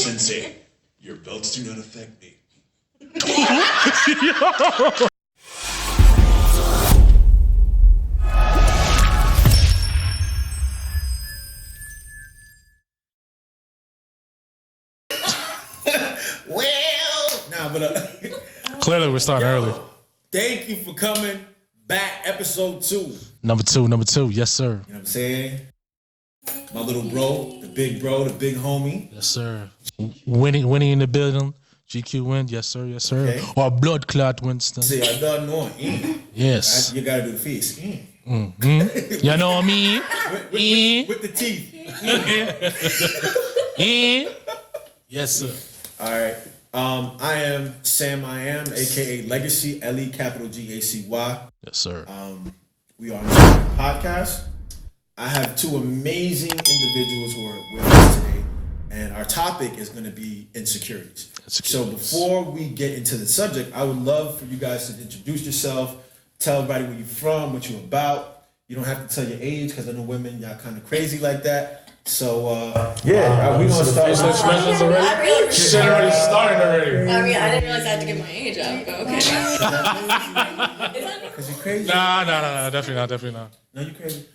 sensei. Your belts do not affect me. Clearly, we're starting early. Thank you for coming back. Episode 2. Number two. Yes, sir. You know what I'm saying? My little bro, the big homie. Yes, sir. Winning in the building. GQWIN. Yes, sir. Okay. Or blood clot Winston. See, I don't know. Yes. You gotta do the face. Mm-hmm. You know what I mean? With the teeth. Yes, sir. All right. I am Sam. I am, aka Legacy. LE_GACY. Yes, sir. We are on Unscripted Podcast. I have two amazing individuals who are with us today, and our topic is going to be insecurities. So before we get into the subject, I would love for you guys to introduce yourself, tell everybody where you're from, what you're about. You don't have to tell your age because I know women, y'all kind of crazy like that. So, we going to start. Facial expressions already? She's already starting already. I mean, I didn't realize I had to get my age out, but okay. Because you crazy? Nah, definitely not. No, you crazy.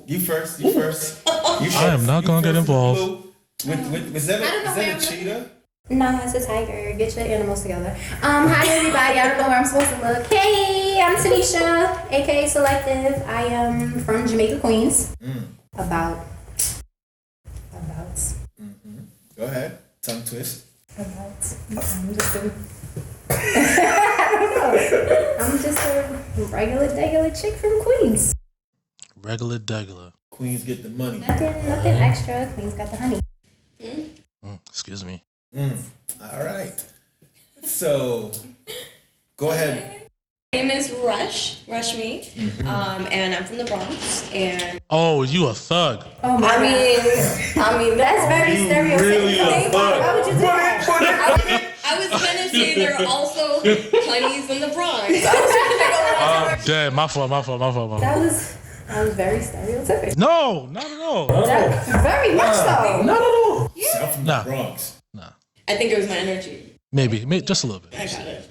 You first. You first. I am not going to get involved. Was that a cheetah? No, it's a tiger. Get your animals together. Hi everybody. I don't know where I'm supposed to look. Hey, I'm Tanisha, aka Selective. I am from Jamaica, Queens. About. Go ahead. Tongue twist. I'm just a regular chick from Queens. Regular. Queens get the money. Nothing extra. Queens got the honey. Excuse me. All right. So, go ahead. My name is Reshmi, and I'm from the Bronx. And oh, you a thug? Oh my I mean that's very stereotypical. Really a thug? Why would you do that? I was gonna say there are also honeys in the Bronx. Damn, my fault. That was very stereotypical. No, not at all. Very much so. No. Yeah. I'm from the Bronx. Nah. I think it was my energy. Maybe just a little bit. I got it.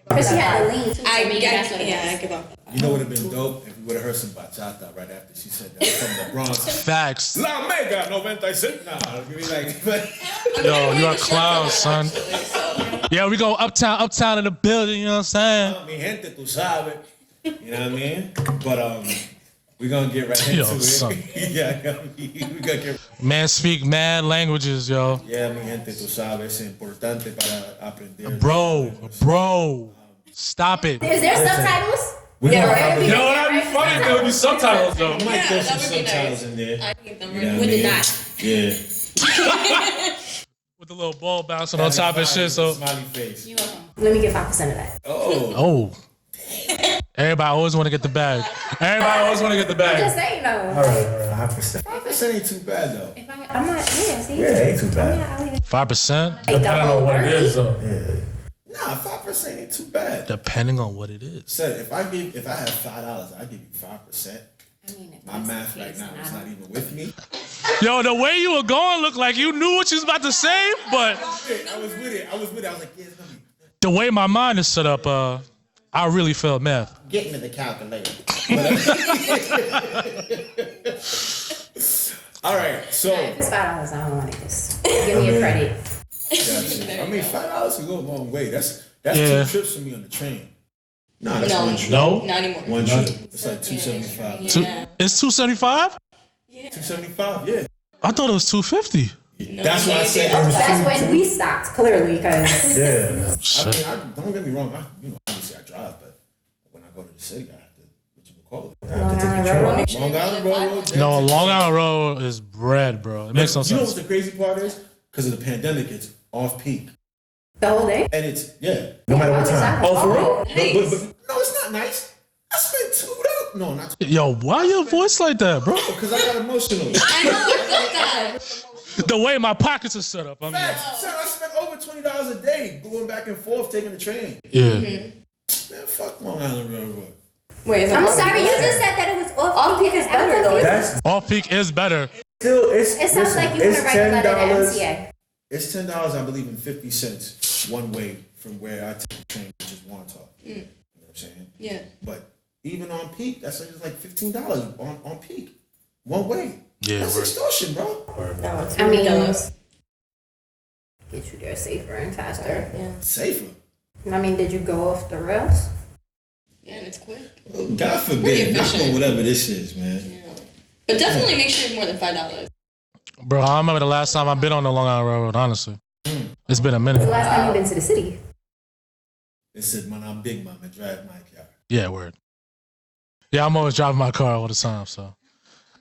But she had to lean. I give up. You know what would have been dope if we would have heard some bachata right after she said that. I'm from the Bronx. Facts. La Mega 96. Nah, you be like, yo, you're a clown, son. Yeah, we go uptown in the building. You know what I'm saying? Mi gente, tú sabes. You know what I mean? But we're gonna get right into it. Son. Yeah, we gonna get. Man speak mad languages, yo. Yeah, mi gente, tú sabes, es importante para aprender. Bro, stop it. Is there subtitles? Yeah, You know what? That'd be funny if there would be subtitles, though. I might throw some that would be subtitles nice. in there. I need them You know what with I the mean? dot. Yeah. With the little ball bouncing on top and shit, so. Smiley face. Let me get 5% of that. Oh. Everybody always want to get the bag. Just saying though. 5%. 5% ain't too bad though. I'm not. Yeah, see. Yeah, ain't too bad. 5%? Depending on what it is, though. Yeah. Nah, 5% ain't too bad. Depending on what it is. Said if I have $5, I give you 5%. My math right now is not even with me. Yo, the way you were going looked like you knew what you was about to say, but I was with it. I was like, yeah, it's gonna be. the way my mind is set up, I really failed math. Get me the calculator. All right, so. It's $5. I don't want it. Just give me a credit. Gotcha. I mean, $5 can go a long way. That's Yeah. 2 trips for me on the train. Nah, that's No. one trip. No? Not anymore. One trip. It's like $275. It's $275? $275, yeah. I thought it was $250. That's why I said it was That's when we stopped, clearly, because. Yeah. I mean, don't get me wrong. Obviously I drive, but when I go to the city, I have to, what you call it? I have to take the train. Long Island Road. No, Long Island Road is bread, bro. It makes no You know sense. what the crazy part is? Because of the pandemic, it's off peak. The whole day? And it's, no matter what time. Oh, for real? But no, it's not nice. I spent $2. No, not $2. Yo, why your voice like that, bro? Because I got emotional. I know, I felt that. The way my pockets are set up. Facts. Son, I spent over $20 a day going back and forth taking the train. Yeah. Man, fuck Long Island Railroad. Wait, I'm sorry, you just said that it was off peak. Off-peak is better, though. Off peak is better. still, It sounds like you want to write a letter to MTA. It's $10, I believe, and 50 cents one way from where I take the train, which is Wantagh. You know what I'm saying? Yeah. But even on peak, that's like $15 on peak, one way. Yeah, that's extortion, bro. No, it's I mean, ridiculous. get you there safer and faster. Yeah. Safer. I mean, did you go off the rails? Yeah, and it's quick. Well, God Pretty forbid, knock efficient. on whatever this is, man. Yeah. But definitely make sure it's more than $5. Bro, I remember the last time I've been on the Long Island Railroad, honestly. It's been a minute. The last time you've been to the city? It said, man, I'm big, mama, drive my car. Yeah, word. Yeah, I'm always driving my car all the time, so.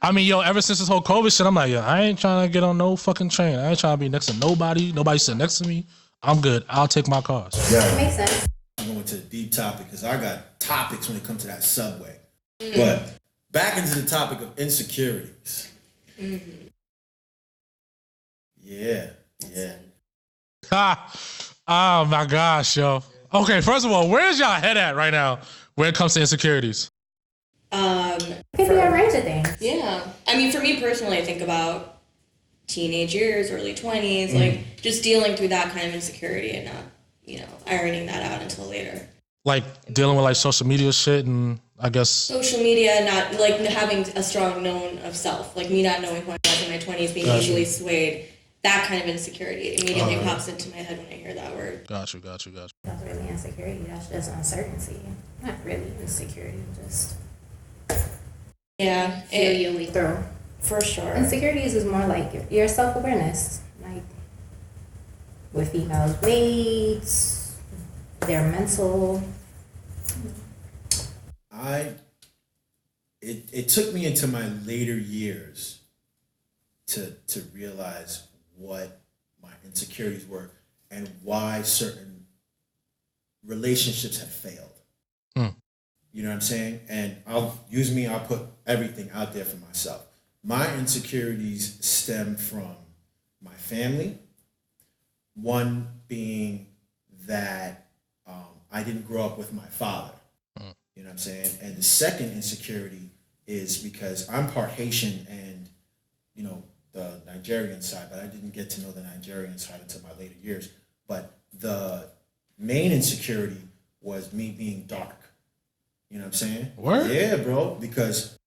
I mean, yo, ever since this whole COVID shit, I'm like, yo, I ain't trying to get on no fucking train. I ain't trying to be next to nobody. Nobody sitting next to me. I'm good. I'll take my cars. Yeah. Makes sense. I'm going to the deep topic because I got topics when it comes to that subway. But back into the topic of insecurities. Yeah. Oh my gosh, yo. Okay, first of all, where's y'all head at right now when it comes to insecurities? It could be a range of things. Yeah. I mean, for me personally, I think about teenage years, early 20s, like just dealing through that kind of insecurity and not, ironing that out until later. Like dealing with like social media shit and I guess Social media, not like having a strong known of self, like me not knowing who I was in my 20s, being easily swayed. That kind of insecurity immediately pops into my head when I hear that word. Got you. That's really insecurity. That's just uncertainty. Not really insecurity. Just Yeah. feel your way through. For sure. Insecurities is more like your self-awareness. Like with females' weights, their mental. It took me into my later years to realize what my insecurities were and why certain relationships have failed. You know what I'm saying? And I'll put everything out there for myself. My insecurities stem from my family. One being that I didn't grow up with my father. You know what I'm saying? And the second insecurity is because I'm part Haitian and, the Nigerian side, but I didn't get to know the Nigerian side until my later years. But the main insecurity was me being dark. You know what I'm saying? Word? Yeah, bro. Because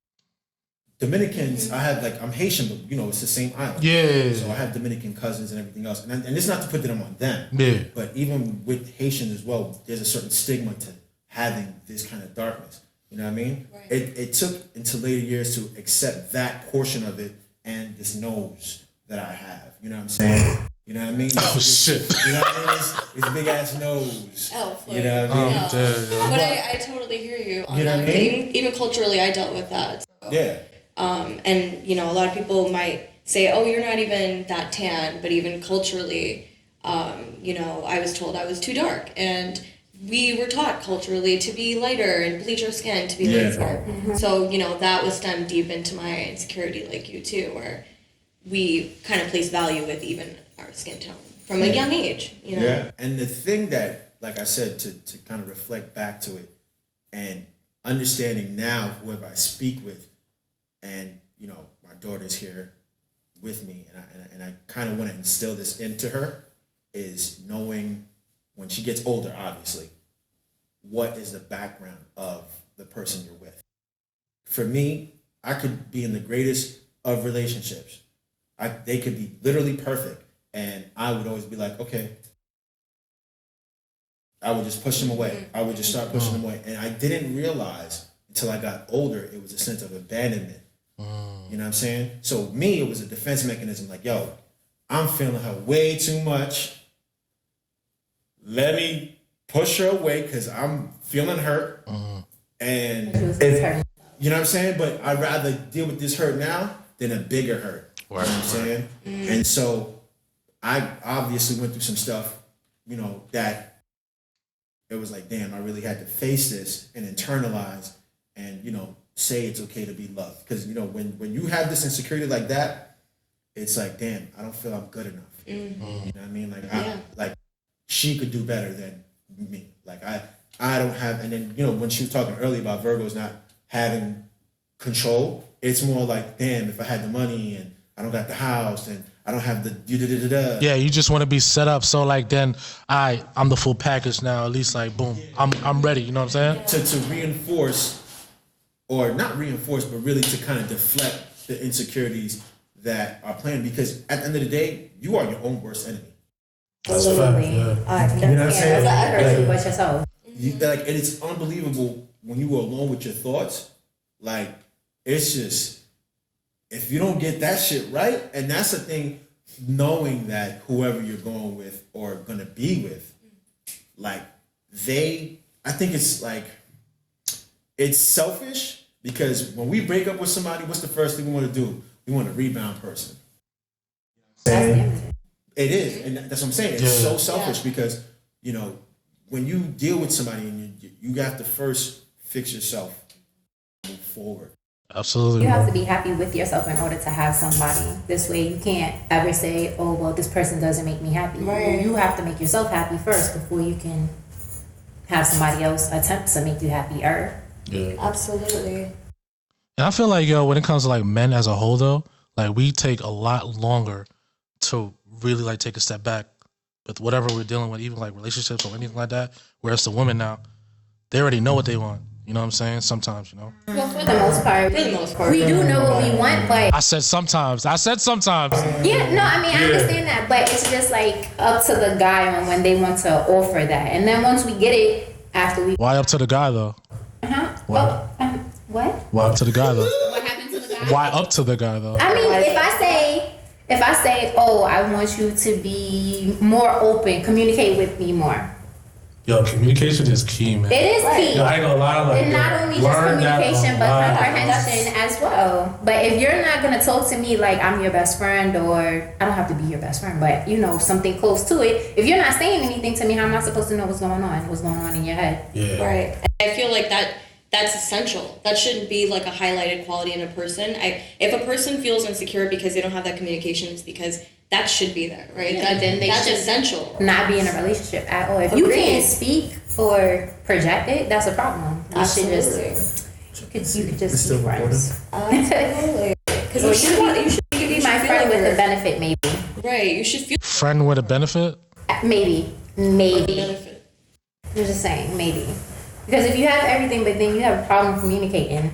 Dominicans, I'm Haitian, but it's the same island. Yeah. So I have Dominican cousins and everything else. And it's not to put them on them. Yeah. But even with Haitians as well, there's a certain stigma to having this kind of darkness. You know what I mean? Right. It took until later years to accept that portion of it and this nose that I have. You know what I'm saying? You know what I mean? Oh shit. You know what I mean? It's big ass nose. Elf. You know what I mean? But I totally hear you on You know that. what I mean? Even culturally, I dealt with that. So. Yeah. And a lot of people might say, "Oh, you're not even that tan," but even culturally, I was told I was too dark, and we were taught culturally to be lighter and bleach our skin to be light skin. So that was stemmed deep into my insecurity, like you too, where we kind of place value with even our skin tone from a young age. Yeah. And the thing that, like I said, to kind of reflect back to it and understanding now whoever I speak with, and my daughter's here with me, and I kind of want to instill this into her, is knowing when she gets older, obviously, what is the background of the person you're with. For me, I could be in the greatest of relationships. They could be literally perfect, and I would always be like, okay. I would just push them away. I would just start pushing them away. And I didn't realize until I got older, it was a sense of abandonment. You know what I'm saying? So me, it was a defense mechanism. Like, yo, I'm feeling her way too much. Let me push her away because I'm feeling hurt. And you know what I'm saying? But I'd rather deal with this hurt now than a bigger hurt. You know what I'm saying? And so I obviously went through some stuff, that it was like, damn, I really had to face this and internalize and, say it's okay to be loved. Because, when you have this insecurity like that, it's like, damn, I don't feel I'm good enough. You know what I mean? Like, she could do better than me. Like, I don't have, and then, when she was talking earlier about Virgos not having control, it's more like, damn, if I had the money and I don't got the house, and I don't have the da-da-da-da-da. Yeah, you just want to be set up. So like then I'm the full package now. At least like boom, I'm ready. You know what I'm saying? To reinforce, or not reinforce, but really to kind of deflect the insecurities that are playing. Because at the end of the day, you are your own worst enemy. Absolutely. You know what I'm saying? That's the other person but yourself. And it's unbelievable when you are alone with your thoughts. Like, it's just, if you don't get that shit right, and that's the thing, knowing that whoever you're going with or gonna be with, like, I think it's like, it's selfish, because when we break up with somebody, what's the first thing we want to do? We want a rebound person. It is, and that's what I'm saying. It's so selfish because, you know, when you deal with somebody and you have to first fix yourself, move forward. Absolutely. You have to be happy with yourself in order to have somebody. This way you can't ever say, oh, well, this person doesn't make me happy. Right. You have to make yourself happy first before you can have somebody else attempt to make you happier. Yeah. Absolutely. And I feel like, when it comes to like men as a whole though, like we take a lot longer to really like take a step back with whatever we're dealing with, even like relationships or anything like that. Whereas the women now, they already know what they want. You know what I'm saying? Sometimes, you know. Well, for the most part, we do know what we want, but I said sometimes. yeah, no, I mean, I understand that, but it's just like up to the guy on when they want to offer that, and then once we get it, after we. Why up to the guy though? What? Why up to the guy though? What happened to the guy? Why up to the guy though? I mean, if I say, oh, I want you to be more open, communicate with me more. Yo, communication is key, man. It is key. Yo, I ain't gonna lie, like, and not only just communication, but comprehension as well. But if you're not gonna talk to me like I'm your best friend, or I don't have to be your best friend, but you know, something close to it. If you're not saying anything to me, how am I supposed to know what's going on in your head? Yeah. Right. I feel like that's essential. That shouldn't be like a highlighted quality in a person. If a person feels insecure because they don't have that communication, it's because that should be there, right? Yeah, then that's should essential. Not be in a relationship at all. If you can't speak or project it, that's a problem. Absolutely. You could just be friends. Absolutely. Because you should be my friend with a benefit, maybe. Right. You should feel Friend with a benefit? Maybe. benefit. I'm just saying, maybe. Because if you have everything, but then you have a problem communicating,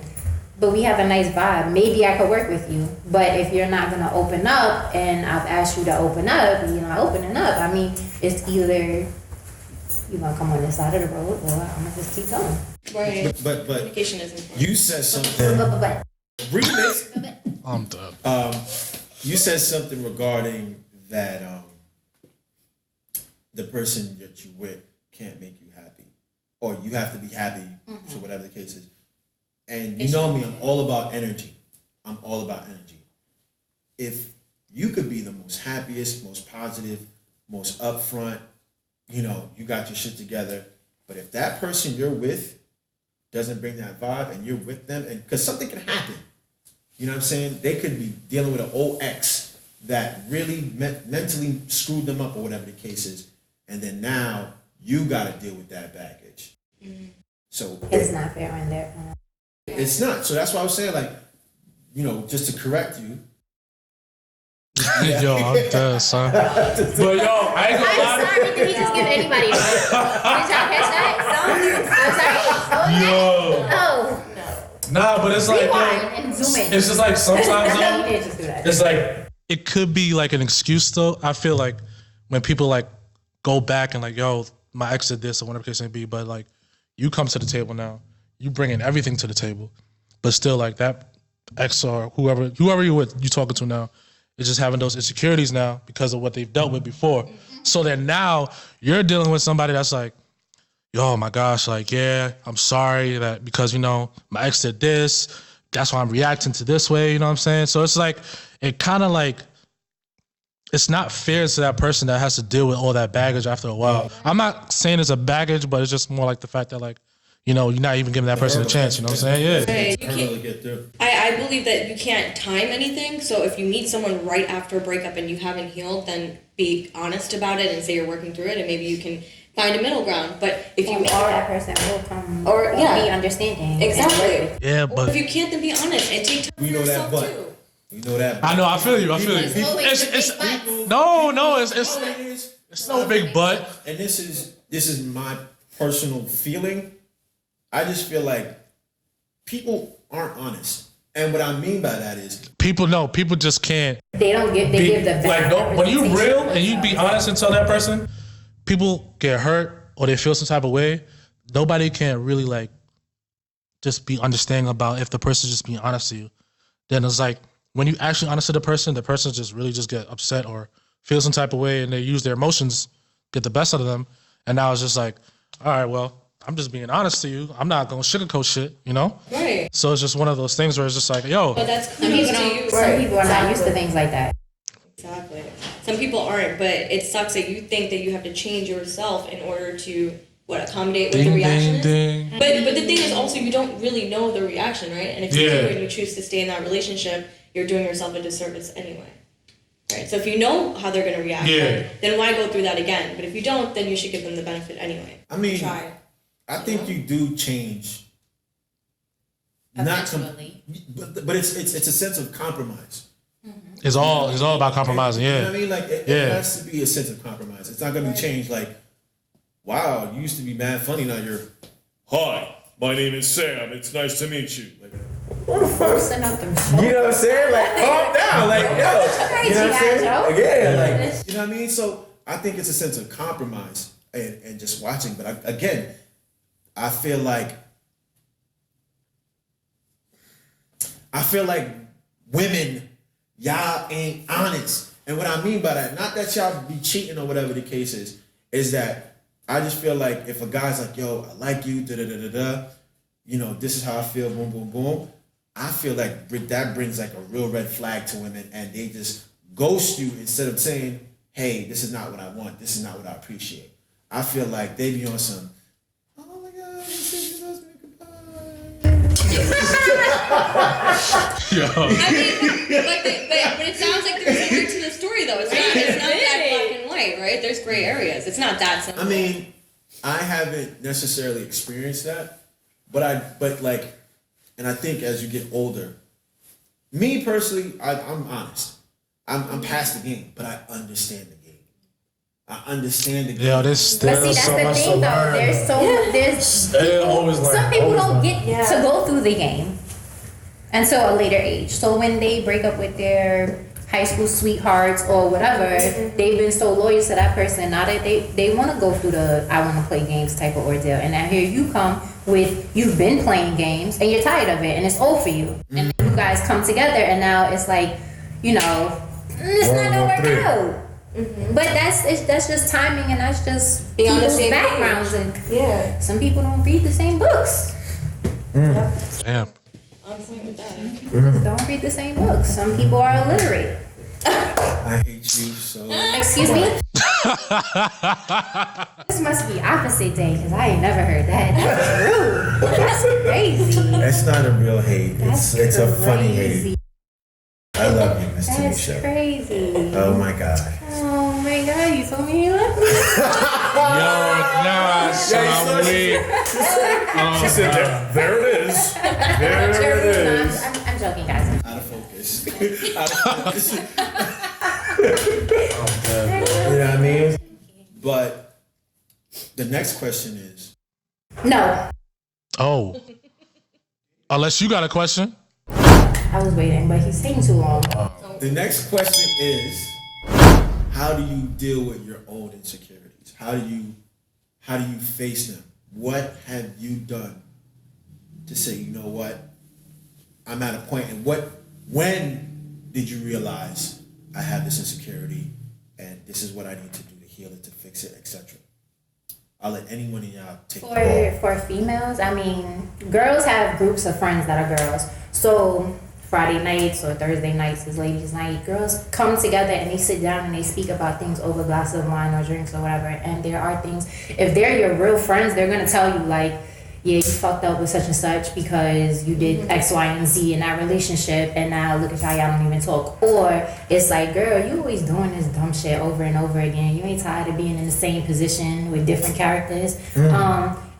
but we have a nice vibe, maybe I could work with you. But if you're not going to open up, and I've asked you to open up, and you're not opening up, I mean, it's either you're going to come on this side of the road, or I'm going to just keep going. Right. But Communication is important. you said something. But Remix. I'm done. You said something regarding that the person that you with can't make you happy, or you have to be happy, so whatever the case is. And you know me, I'm all about energy. I'm all about energy. If you could be the most happiest, most positive, most upfront, you know, you got your shit together, but if that person you're with doesn't bring that vibe, and you're with them, and because something can happen, you know what I'm saying? They could be dealing with an old ex that really mentally screwed them up, or whatever the case is, and then now you got to deal with that baggage. So it's not fair on their It's not. So that's why I was saying, like, you know, just to correct you. Yo, I'm dead, son. But yo, I ain't gonna lie. I'm sorry, did he just give anybody that? Did y'all catch that? I'm sorry. Yo. Oh. Nah, but it's like, Rewind and zoom in. it's just like sometimes No, you though, didn't just do that. it's like, it could be like an excuse though. I feel like when people like go back and like, yo, my ex did this or whatever the case may be, but like you come to the table now, you bring in everything to the table, but still like that ex or whoever you're with, you talking to now, is just having those insecurities now because of what they've dealt with before. So then now you're dealing with somebody that's like, yo, my gosh, like, yeah, I'm sorry that because, you know, my ex did this, that's why I'm reacting to this way, you know what I'm saying? So it's like, it kind of like, it's not fair to that person that has to deal with all that baggage after a while. I'm not saying it's a baggage, but it's just more like the fact that like, you know, you're not even giving that person a chance, you know what I'm saying? Yeah. Right. You can't, I believe that you can't time anything. So if you meet someone right after a breakup and you haven't healed, then be honest about it and say you're working through it, and maybe you can find a middle ground. But if you or that person will come or be understanding. Exactly. Yeah, but if you can't, then be honest and take time We for know that, yourself but too. You know that. I know. I feel you. It's always the big butts. No. It's It's no big butt. And this is my personal feeling. I just feel like people aren't honest, and what I mean by that is People just can't. They give the bad like no, when you representation. real and you be honest and tell that person, people get hurt or they feel some type of way. Nobody can really like just be understanding about if the person's just being honest to you. Then it's like when you actually honest to the person just really just get upset or feel some type of way, and they use their emotions, get the best out of them. And now it's just like, all right, well, I'm just being honest to you. I'm not gonna sugarcoat shit, you know? Right. So it's just one of those things where it's just like, yo, But that's Some people kudos to don't- you. some people are not used to things like that. Exactly. Some people aren't, but it sucks that you think that you have to change yourself in order to accommodate what the ding, reaction ding, is. ding. But the thing is also you don't really know the reaction, right? And if you Yeah. do and you choose to stay in that relationship, you're doing yourself a disservice anyway. Right? So if you know how they're gonna react, Yeah. then why go through that again? But if you don't, then you should give them the benefit anyway. I mean, Try. I think you do change. Eventually. But it's a sense of compromise. It's all about compromising, You know yeah. what I mean? Like it has to be a sense of compromise. It's not gonna be changed like, wow, you used to be mad funny, now you're Hi, my name is Sam. It's nice to meet you. Like, Forcing out them you know what I'm saying? Like, calm down, like, yo. Crazy, You know what I'm saying? Joe. Like, yeah, like, you know what I mean? So I think it's a sense of compromise and just watching. But I feel like women, y'all ain't honest. And what I mean by that, not that y'all be cheating or whatever the case is that I just feel like if a guy's like, yo, I like you, da-da-da-da-da, you know, this is how I feel, boom, boom, boom. I feel like that brings like a real red flag to women, and they just ghost you instead of saying, hey, this is not what I want, this is not what I appreciate. I feel like they be on some, oh my God, he said he loves me, goodbye. Yo. I mean, but it sounds like there's more to the story though. It's not that black and white, right? There's gray areas. It's not that simple. I mean, I haven't necessarily experienced that, but and I think as you get older, me personally, I'm honest. I'm past the game, but I understand the game. I understand the game. Yo, But see, there's that's so the much to thing, though. learn. There's some people don't get to go through the game until a later age. So when they break up with their high school sweethearts or whatever, they've been so loyal to that person. Now that they want to go through the I want to play games type of ordeal, and now here you come with you've been playing games and you're tired of it and it's old for you, and then you guys come together and now it's like, you know, it's not gonna work out. But that's just timing, and that's just Being on the people's same backgrounds, and yeah. some people don't read the same books. Damn. I'm fine with that. Just don't read the same books. Some people are illiterate. I hate you so. Excuse me? This must be opposite day, because I ain't never heard that. That's rude. That's crazy. That's not a real hate. It's a funny hate. crazy. I love you, Miss That's Tanisha. crazy. Oh my God. Oh my God, you told me you loved me. Yo, nah, son, I'm weak. she said, there it is. There it is. I'm joking, guys. Out of focus. Out of focus. You know what I mean? But the next question is, No. Oh. Unless you got a question. I was waiting, but he's taking too long. the next question is, how do you deal with your own insecurities? How do you face them? What have you done to say, you know what, I'm at a point, and when did you realize I have this insecurity and this is what I need to do to heal it, to fix it, etc.? I'll let anyone of y'all take it. For females, I mean, girls have groups of friends that are girls. So Friday nights or Thursday nights is ladies' night. Girls come together and they sit down and they speak about things over a glass of wine or drinks or whatever. And there are things, if they're your real friends, they're gonna tell you like, yeah, you fucked up with such and such because you did X, Y, and Z in that relationship, and now look at y'all don't even talk. Or it's like, girl, you always doing this dumb shit over and over again. You ain't tired of being in the same position with different characters.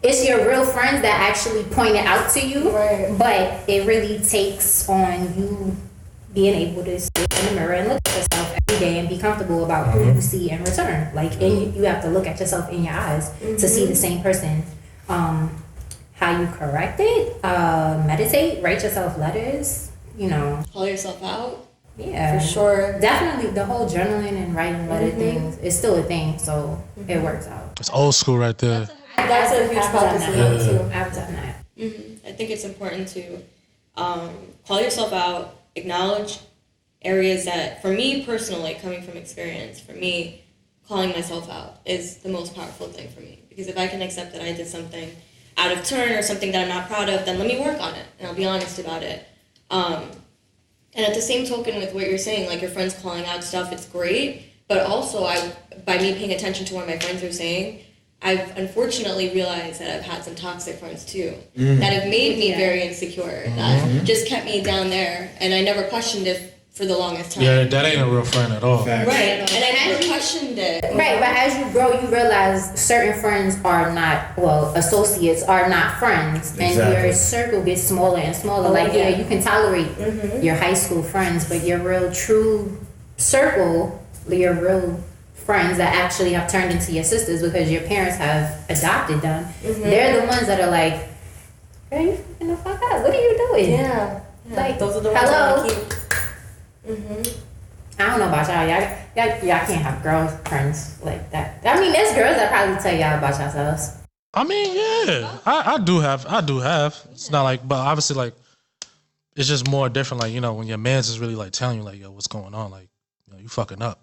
It's your real friends that actually point it out to you, right. But it really takes on you being able to sit in the mirror and look at yourself every day and be comfortable about who you see in return. Like, and you have to look at yourself in your eyes to see the same person. How you correct it, meditate, write yourself letters, Call yourself out. Yeah. For sure. Definitely the whole journaling and writing letter things is still a thing, so it works out. It's old school right there. That's a huge practice too. I've done that. I think it's important to call yourself out, acknowledge areas that, for me personally, coming from experience, for me, calling myself out is the most powerful thing for me. Because if I can accept that I did something out of turn or something that I'm not proud of, then let me work on it and I'll be honest about it. And at the same token with what you're saying, like your friends calling out stuff, it's great. But also, by me paying attention to what my friends are saying, I've unfortunately realized that I've had some toxic friends too that have made me very insecure, that just kept me down there, and I never questioned it for the longest time. Yeah, that ain't a real friend at all. Right, and I never questioned it. Right, but as you grow, you realize certain friends are not, associates are not friends, and your circle gets smaller and smaller. You can tolerate your high school friends, but your real true circle, your real friends that actually have turned into your sisters because your parents have adopted them, they're the ones that are like, girl, you fucking the fuck up. What are you doing? Yeah. Like, those are the ones hello? I keep. I don't know about y'all. Y'all can't have girl friends like that. I mean, there's girls that probably tell y'all about yourselves. I mean, yeah, I do have. It's not like, but obviously, like, it's just more different. Like, when your man's is really like telling you, like, yo, what's going on? Like, you fucking up.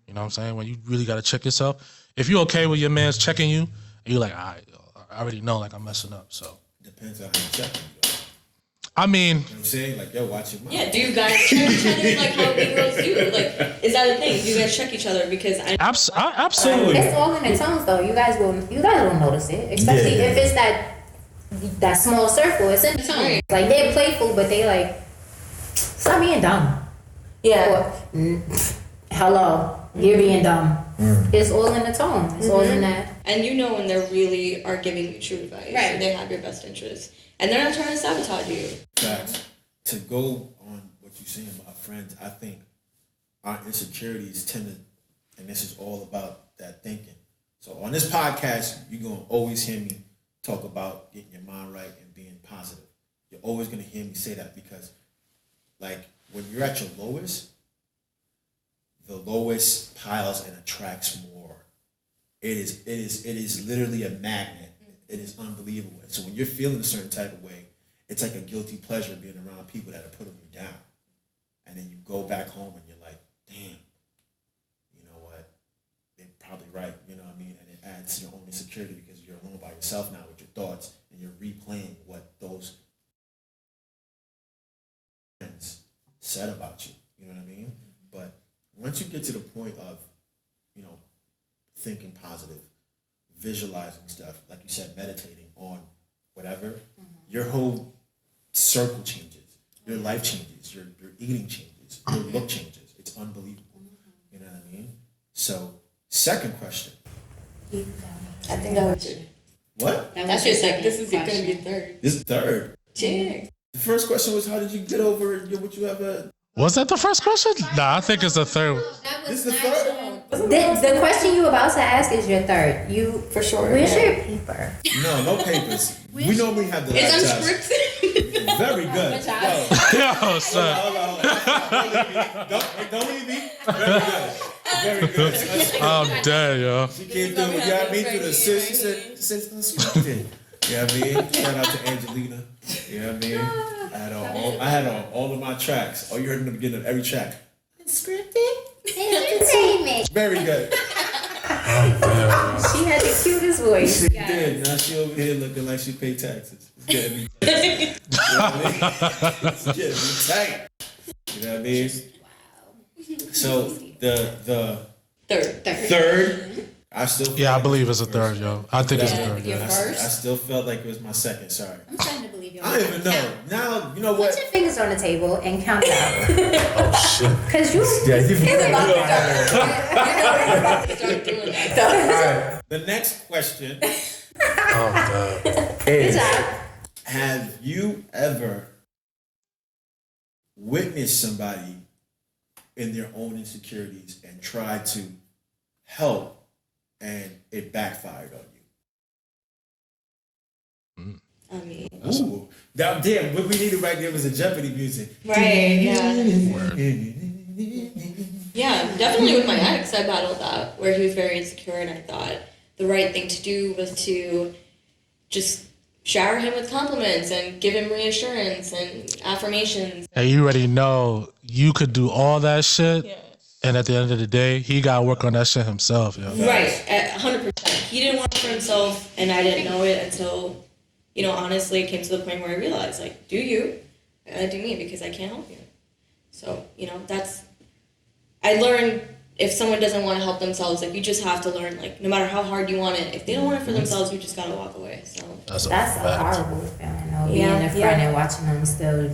You know what I'm saying? When you really gotta check yourself. If you're okay with your man's checking you, and you're like, I already know, like, I'm messing up. So Depends on how you check them. I mean, You know what I'm saying? Like, yo, watch your mouth. Yeah, do you guys check each other like how big girls do? Like, is that a thing? Do you guys check each other? Because absolutely. It's all in the tones, though. You guys will notice it, especially if it's that small circle. It's in the tones. Right. Like, they're playful, but they like, stop being dumb. yeah. Or, hello, you're being dumb. It's all in the tone. It's all in that. And when they really are giving you true advice. Right. And they have your best interest. And they're not trying to sabotage you. Facts. To go on what you're saying about friends, I think our insecurities tend to, and this is all about that thinking. So on this podcast, you're going to always hear me talk about getting your mind right and being positive. You're always going to hear me say that because, like, when you're at your lowest, the lowest piles and attracts more. It is literally a magnet. It is unbelievable. And so when you're feeling a certain type of way, it's like a guilty pleasure being around people that are putting you down. And then you go back home and you're like, damn, you know what? They're probably right, you know what I mean? And it adds to your own insecurity because you're alone by yourself now with your thoughts and you're replaying what those friends said about you. You know what I mean? But once you get to the point of, thinking positive, visualizing stuff, like you said, meditating on whatever, your whole circle changes, your life changes, your eating changes, your look changes. It's unbelievable. You know what I mean? So, second question. I think that was it. What? That's your second. This is going to be your third. This is third. Cheers. The first question was, how did you get over what you have a... Was that the first question? Nah, I think it's the third. This is the third? The question you about to ask is your third. You For sure. Where's your paper? No papers. We normally have the It's laptops. unscripted. Very good. Yo, son. Hold on. Don't leave me. Very good. I'm dead, yo. She came through, you know what I mean? Through the sis, she said, unscripted. You know what I mean? Shout out to Angelina. You know what I mean? I had on all of my tracks. Oh, you heard in the beginning of every track. Unscripted. Entertainment. Very good. She had the cutest voice. She did. Now she over here looking like she paid taxes. It's getting me. You know what I mean? It's getting me tight. You know what I mean? Wow. So the third. I still feel Yeah, I like believe it's a third, yo. I think it's a third, Your yeah. I first? still felt like it was my second. Sorry. I'm trying to believe you. I don't even know. Now, you know what? Put your fingers on the table and count it out. Oh, shit. Because you. Yeah, you Start doing that. The next question Oh, God. is: job. have you ever witnessed somebody in their own insecurities and tried to help and it backfired on you? I mean, Ooh, damn, what we needed right there was a Jeopardy music. right, yeah. Yeah, definitely with my ex, I battled that, where he was very insecure, and I thought the right thing to do was to just shower him with compliments and give him reassurance and affirmations. And you already know you could do all that shit, and at the end of the day, he got to work on that shit himself. Yo. Right, 100%. He didn't want it for himself, and I didn't know it until, honestly, it came to the point where I realized, like, do you? I gotta do me because I can't help you. So, I learned if someone doesn't want to help themselves, like, you just have to learn, like, no matter how hard you want it, if they don't want it for themselves, you just gotta walk away. So That's a horrible feeling, though. Being a friend and watching them still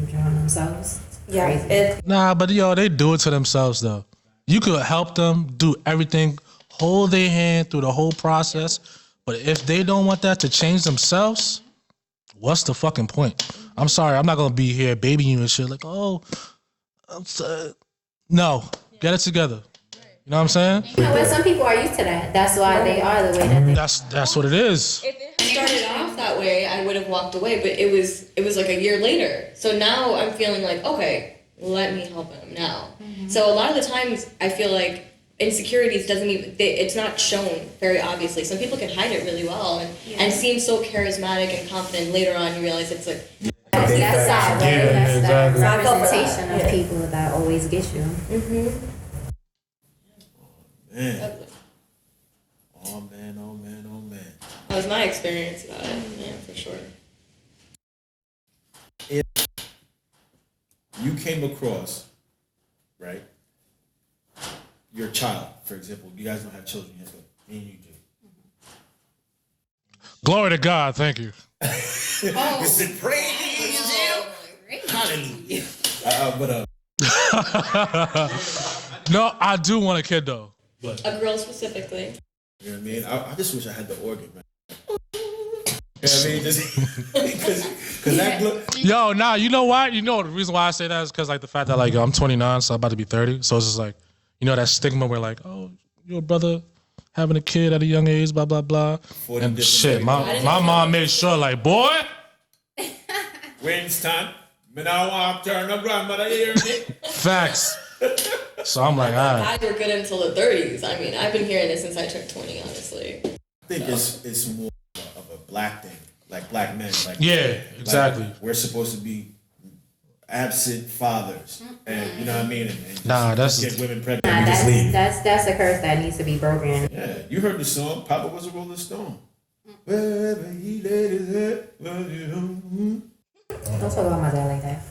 drown themselves. Crazy. Nah, but they do it to themselves though. You could help them do everything, hold their hand through the whole process, but if they don't want that to change themselves, what's the fucking point? I'm sorry, I'm not gonna be here babying you and shit like, oh, I'm sorry. No, get it together. You know what I'm saying? You know what? Some people are used to that. That's why they are the way that they. That's what it is. if it started off that way, I would have walked away, but it was like a year later. So now I'm feeling like, okay, let me help him now. Mm-hmm. So a lot of the times I feel like insecurities it's not shown very obviously. Some people can hide it really well and seem so charismatic and confident. Later on you realize it's like That's sad. That's exactly. the representation of people that always get you. mm-hmm. Man. Oh man. That was my experience about it, yeah, for sure. If you came across, right, your child, for example, you guys don't have children yet, but me and you do. Glory to God, thank you. Listen, praise Him. Hallelujah. No, I do want a kid though. But A girl specifically. You know what I mean? I just wish I had the organ, man. You know what I mean? Just because that look. yo, nah, you know why? You know the reason why I say that is because like the fact that like I'm 29, so I'm about to be 30. So it's just like, that stigma where like, oh, your brother having a kid at a young age, blah blah blah. And shit, my mom made sure like, boy, Winston, me now want to turn the grandmother here. facts. So I'm like, all right. Guys were good until the 30s. I mean, I've been hearing this since I turned 20, honestly. I think it's more of a black thing, like black men. Like, Yeah, exactly. Like we're supposed to be absent fathers, and you know what I mean. And that's get women pregnant. Nah, and just leave. that's a curse that needs to be broken. Yeah, you heard the song. Papa was a Rolling Stone. Wherever he laid his head. Don't talk about my dad like that.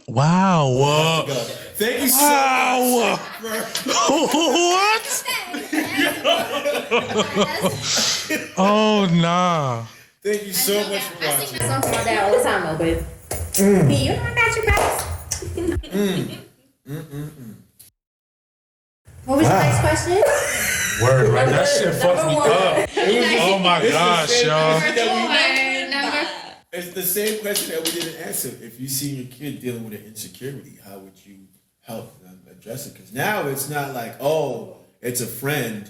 Wow. Thank you so Wow. What? Oh nah. Thank you so much for I watching. sing that song for my dad all the time though, but you know I got your back. What was your next question? Word, right? That shit fucked me up. Oh my gosh, y'all. It's the same question that we didn't answer. If you see your kid dealing with an insecurity, how would you help them address it? Because now it's not like, oh, it's a friend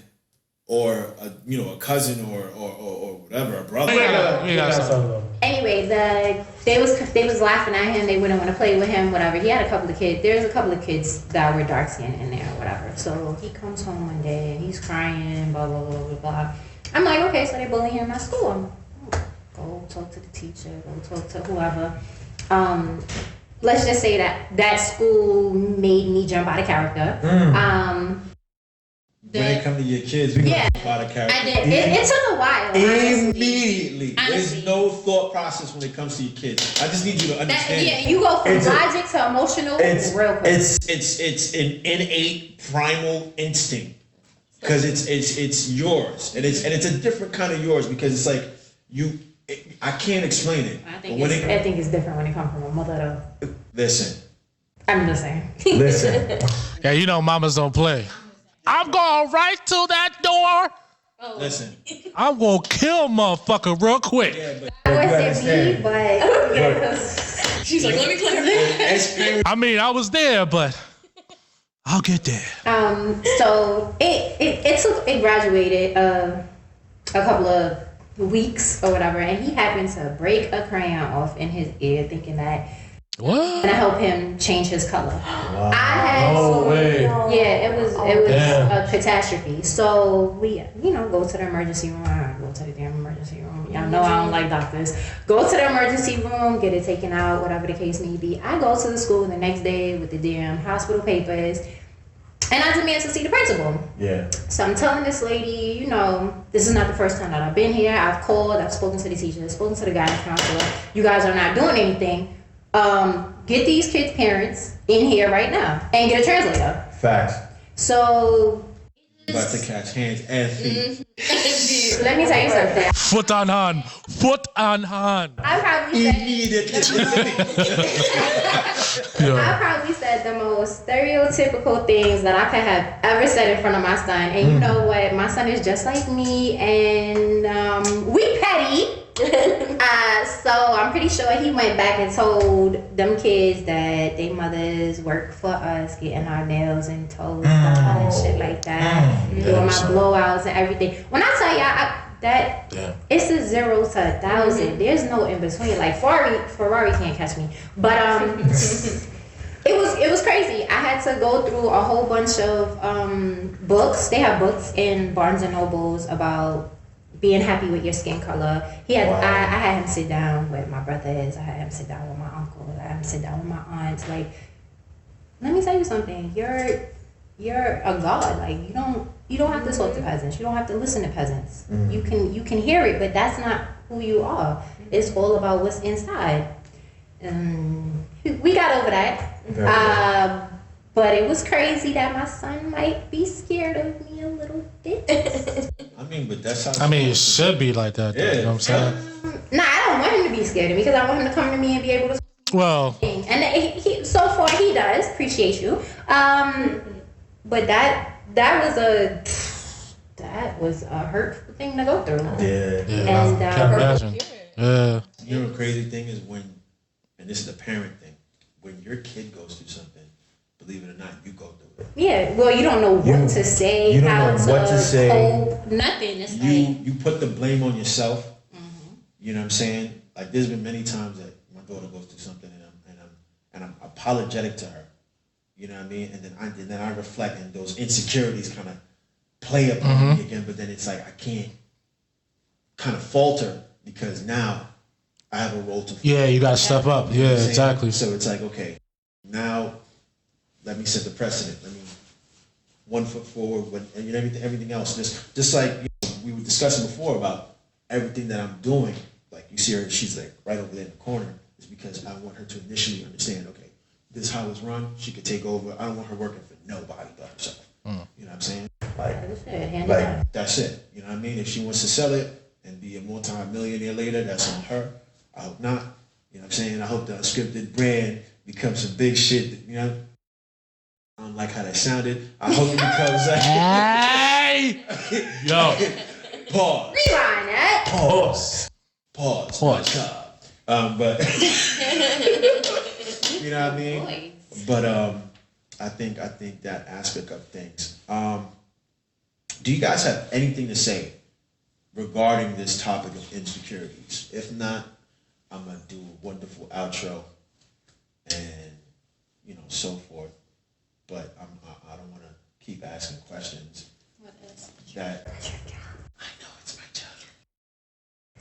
or a cousin or whatever, a brother. Anyway, they was laughing at him. They wouldn't want to play with him, whatever. He had a couple of kids. There's a couple of kids that were dark skinned in there, whatever. So he comes home one day and he's crying, blah blah blah blah blah. I'm like, okay, so they bully him at school. Go talk to the teacher. Go talk to whoever. Let's just say that school made me jump out of character. When it comes to your kids, we Yeah. got a lot of character. I did. It took a while. Honestly. Immediately. There's Honestly. no thought process when it comes to your kids. I just need you to understand. You go from It's logic to emotional real quick. It's an innate primal instinct because it's yours and it's a different kind of yours because it's like I can't explain it. I think it's different when it comes from a mother though. Listen. I'm just saying. Listen. Yeah, mamas don't play. I'm going right to that door. Listen. I'm going to kill motherfucker real quick. Yeah, but I would say me, but She's like, let me clarify. I mean, I was there, but I'll get there. So it graduated a couple of weeks or whatever, and he happened to break a crayon off in his ear, thinking that What? gonna help him change his color. Wow. I had No way. Yeah, it was Damn. a catastrophe. So we, go to the emergency room. I go to the damn emergency room. Y'all know I don't like doctors. Go to the emergency room, get it taken out, whatever the case may be. I go to the school the next day with the damn hospital papers, and I demand to see the principal. Yeah. So I'm telling this lady, this is not the first time that I've been here. I've called, I've spoken to the teacher, spoken to the guidance counselor. You guys are not doing anything. Get these kids' parents in here right now and get a translator. Facts. So About to catch hands and feet. let me tell you something. Foot on hand. Foot on hand. I probably said Yeah. I probably said the most stereotypical things that I could have ever said in front of my son. And you know what? My son is just like me, and we petty. So I'm pretty sure he went back and told them kids that their mothers work for us, getting our nails and toes done and shit like that, doing my blowouts and everything. When I tell y'all it's a 0 to 1,000. There's no in between. Like Ferrari can't catch me. But it was crazy. I had to go through a whole bunch of books. They have books in Barnes and Nobles about being happy with your skin color. I had him sit down with my brothers. I had him sit down with my uncle. I had him sit down with my aunts. Like, let me tell you something. You're a god. Like, you don't have to talk to peasants. You don't have to listen to peasants. You can hear it, but that's not who you are. It's all about what's inside. We got over that. But it was crazy that my son might be scared of me a little bit. But that's how. It should be like that. Though, you know what I'm saying? Nah, I don't want him to be scared of me because I want him to come to me and be able to. Well, And he so far he does. Appreciate you. But that was a hurtful thing to go through. Yeah. And can't imagine. Yeah. You know the crazy thing is and this is the parent thing, when your kid goes through something, believe it or not, you go through it. Yeah, well, you don't know what to say, you don't how know what to say. cope, nothing. It's You put the blame on yourself. You know what I'm saying? Like, there's been many times that my daughter goes through something and I'm apologetic to her. You know what I mean? And then I reflect, and those insecurities kind of play upon me again. But then it's like I can't kind of falter because now I have a role to play. Yeah, you gotta step up. You know Yeah, what I'm saying? exactly. So it's like, okay, now let me set the precedent. Let me 1 foot forward, and everything else. Just like we were discussing before about everything that I'm doing. Like, you see her, she's like right over there in the corner. It's because I want her to initially understand, okay, this is how it's run. She could take over. I don't want her working for nobody but herself. You know what I'm saying? Like that's it. You know what I mean? If she wants to sell it and be a multi-millionaire later, that's on her. I hope not. You know what I'm saying? I hope the Unscripted brand becomes some big shit. I don't like how that sounded. I hope it becomes Hey! Yo. Pause. Rewind that. Pause. But you know what I mean? But I think that aspect of things. Do you guys have anything to say regarding this topic of insecurities? If not, I'm gonna do a wonderful outro and so forth. But I don't want to keep asking questions. What is? That I know it's my job.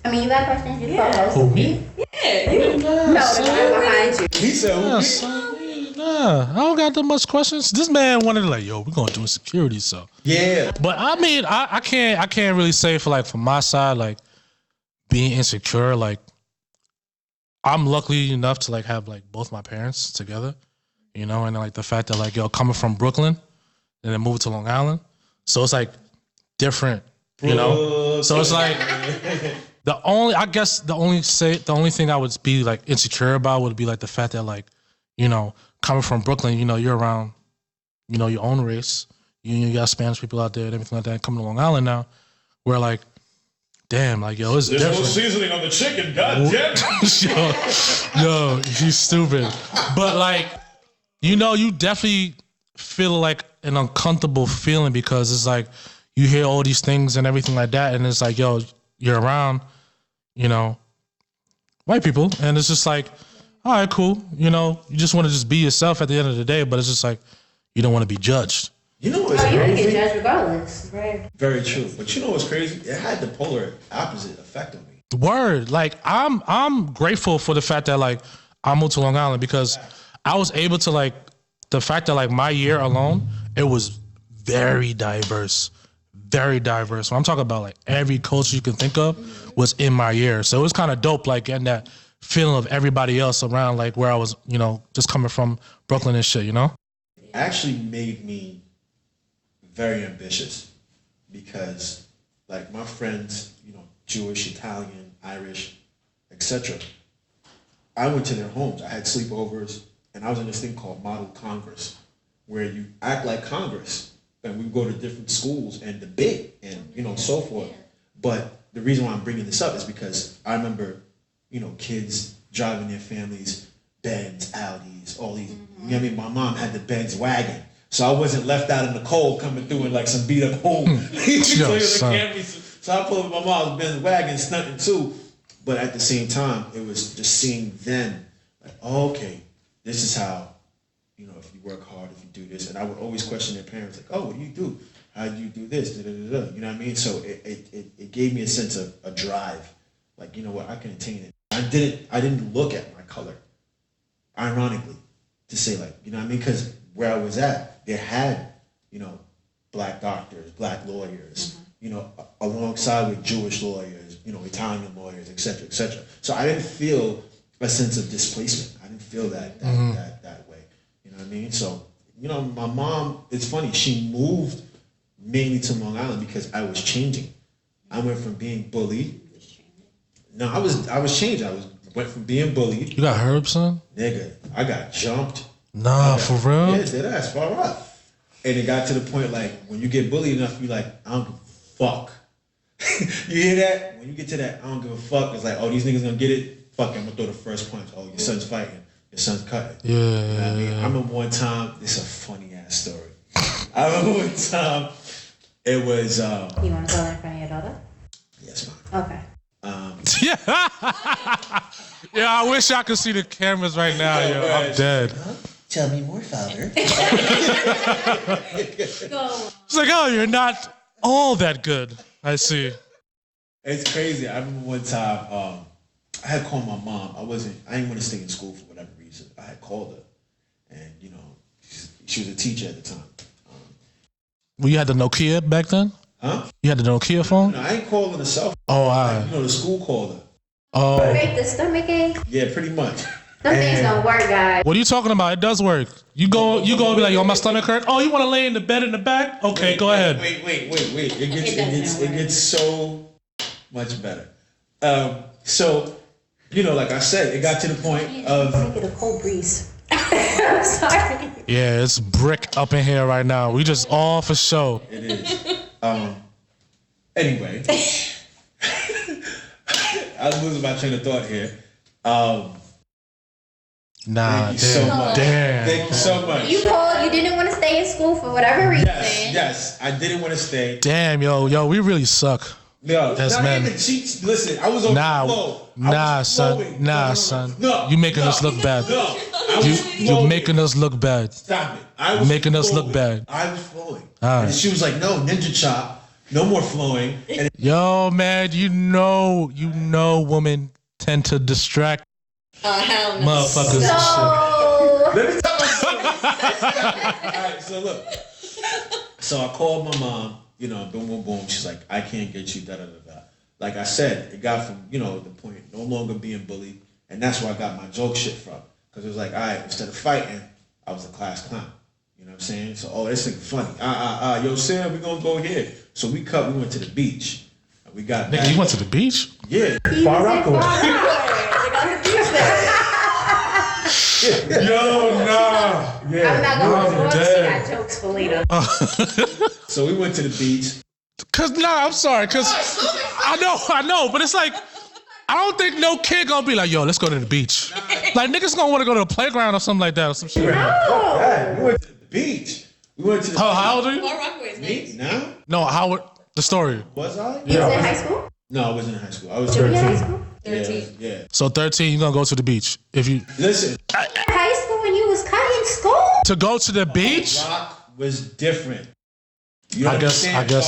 I mean, you got questions? You co-host. Who, me? Yeah, you. No, the guy behind you. He said, Nah, son, nah, I don't got that much questions. This man wanted like, yo, we're gonna do insecurity, so. yeah. But I mean, I can't really say for my side, like being insecure, like I'm lucky enough to have both my parents together, and like the fact that coming from Brooklyn and then moving to Long Island, so it's different, So it's like the only thing I would be insecure about would be the fact that coming from Brooklyn, you're around, your own race. You got Spanish people out there and everything like that. Coming to Long Island now, where damn, like, yo, it's There's no different. seasoning on the chicken. God damn it. yo, he's stupid. But like, you know, you definitely feel like an uncomfortable feeling because it's like you hear all these things and everything like that, and it's like, yo, you're around, you know, white people, and it's just like, all right, cool. You know, you just want to just be yourself at the end of the day, but it's just like you don't want to be judged. You know what's Oh, you can get crazy? judged regardless. Right. Very true. But you know what's crazy? It had the polar opposite effect on me. Word, like I'm grateful for the fact that like I moved to Long Island because I was able to like the fact that like my year alone, it was very diverse. Very diverse. When I'm talking about like every culture you can think of was in my year. So it was kind of dope, like getting that feeling of everybody else around, like where I was, you know, just coming from Brooklyn and shit, you know? Actually made me very ambitious because like my friends, you know, Jewish, Italian, Irish, etc. I went to their homes. I had sleepovers and I was in this thing called Model Congress where you act like Congress and we go to different schools and debate and, you know, so forth. But the reason why I'm bringing this up is because I remember, you know, kids driving their families, Benz, Audis, all these, you know what I mean? My mom had the Benz wagon. So I wasn't left out in the cold coming through in like some beat up home. So I pulled up my mom's Benz wagon, stunting too. But at the same time, it was just seeing them like, oh, okay, this is how, you know, if you work hard, if you do this. And I would always question their parents, like, oh, what do you do? How do you do this? Da, da, da, da. You know what I mean? So it gave me a sense of a drive. Like, you know what, I can attain it. I didn't look at my color, ironically, to say like, you know what I mean? Because where I was at, they had, you know, black doctors, black lawyers, you know, alongside with Jewish lawyers, you know, Italian lawyers, et cetera, et cetera. So I didn't feel a sense of displacement. I didn't feel that way. You know what I mean? So, you know, my mom, it's funny, she moved mainly to Long Island because I was changing. I went from being bullied. No, I was changing. Went from being bullied. You got herb, son? Nigga, I got jumped. Nah, for real? Yeah, that's far up. And it got to the point like when you get bullied enough, you like, I don't give a fuck. You hear that? When you get to that, I don't give a fuck. It's like, oh, these niggas gonna get it. Fuck, I'm gonna throw the first punch. Oh, your son's fighting. Your son's cutting. Yeah. You know what I mean? I remember one time. This is a funny ass story. I remember one time. It was. You want to go in front of your daughter? Yes, ma'am. Okay. Yeah, I wish I could see the cameras right now, yo. I'm dead. Tell me more, father. It's like, oh, you're not all that good. I see. It's crazy. I remember one time I had called my mom. I didn't want to stay in school for whatever reason. I had called her, and you know, she was a teacher at the time. Well, you had the Nokia back then? Huh? You had the Nokia phone? No, I ain't calling the cell phone. Oh, all right. You know, the school called her. Oh. Break the stomach ache. Yeah, pretty much. Some things don't work, guys. What are you talking about? It does work. You go and be like, yo, my stomach hurt. Oh, you want to lay in the bed in the back? Okay, go ahead. Wait. It gets so much better. So, you know, like I said, it got to the point of. Let me get a cold breeze. I'm sorry. Yeah, it's brick up in here right now. We just all for show. It is. Anyway, I was losing my train of thought here. Nah, Thank you so much. Damn. Thank you so much. You called. You didn't want to stay in school for whatever reason. Yes, I didn't want to stay. Damn, yo, we really suck. No, As not men. even cheats. Listen, I was on the flow. Nah, son. You making us look bad. You're making us look bad. Stop it. I was making us flowing. look bad. I was flowing. All right. And she was like, no, ninja chop. No more flowing. And Yo, man, you know, women tend to distract Hell no. motherfuckers and shit. So, let me tell my story. All right, so look. So I called my mom, you know, boom, boom, boom. She's like, I can't get you, da, da, da, da. Like I said, it got from, you know, the point no longer being bullied. And that's where I got my joke shit from. Because it was like, all right, instead of fighting, I was a class clown. You know what I'm saying? So, oh, this nigga funny. Yo, Sam, we gonna go here. So we went to the beach. And we got Nigga, you went to the beach? Yeah. he was in Far Rock. Yo, nah. Yeah. I'm not going to I'm force. She dead. got jokes for later. So we went to the beach I'm sorry, cause I know, but it's like I don't think no kid gonna be like, yo, let's go to the beach. Like niggas gonna want to go to the playground or something like that or some shit. Yeah, we went to the beach. We went to the How old are you? Far Rockaway's nice. Now? No, the story. Was I? You was in high school? No, I wasn't in high school. I was Junior 13. high school? 13. Yeah. So 13, you're gonna go to the beach. If you Listen, High school when you was cutting school? to go to the beach, Rock was different. You I guess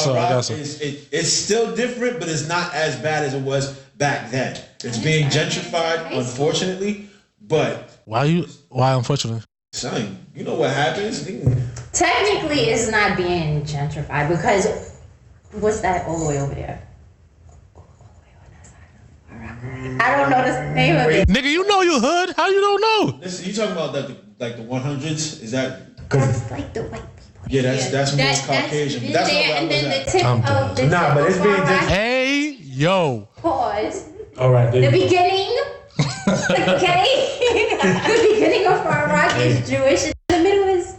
so. It's still different, but it's not as bad as it was back then. It's being gentrified, unfortunately. But why unfortunately? son, you know what happens? Technically, it's not being gentrified because what's that all the way over there? I don't know the name of it. Nigga, you know you hood. How you don't know? Listen, you talking about the 100s? Is that? That's like the white people. Yeah, that's more Caucasian. But that's not where I And was then at. the tip of the Nah, but it's being gentrified. Hey, yo. Pause. All right, The beginning. Okay. The beginning of Far Rock is Jewish. And the middle is.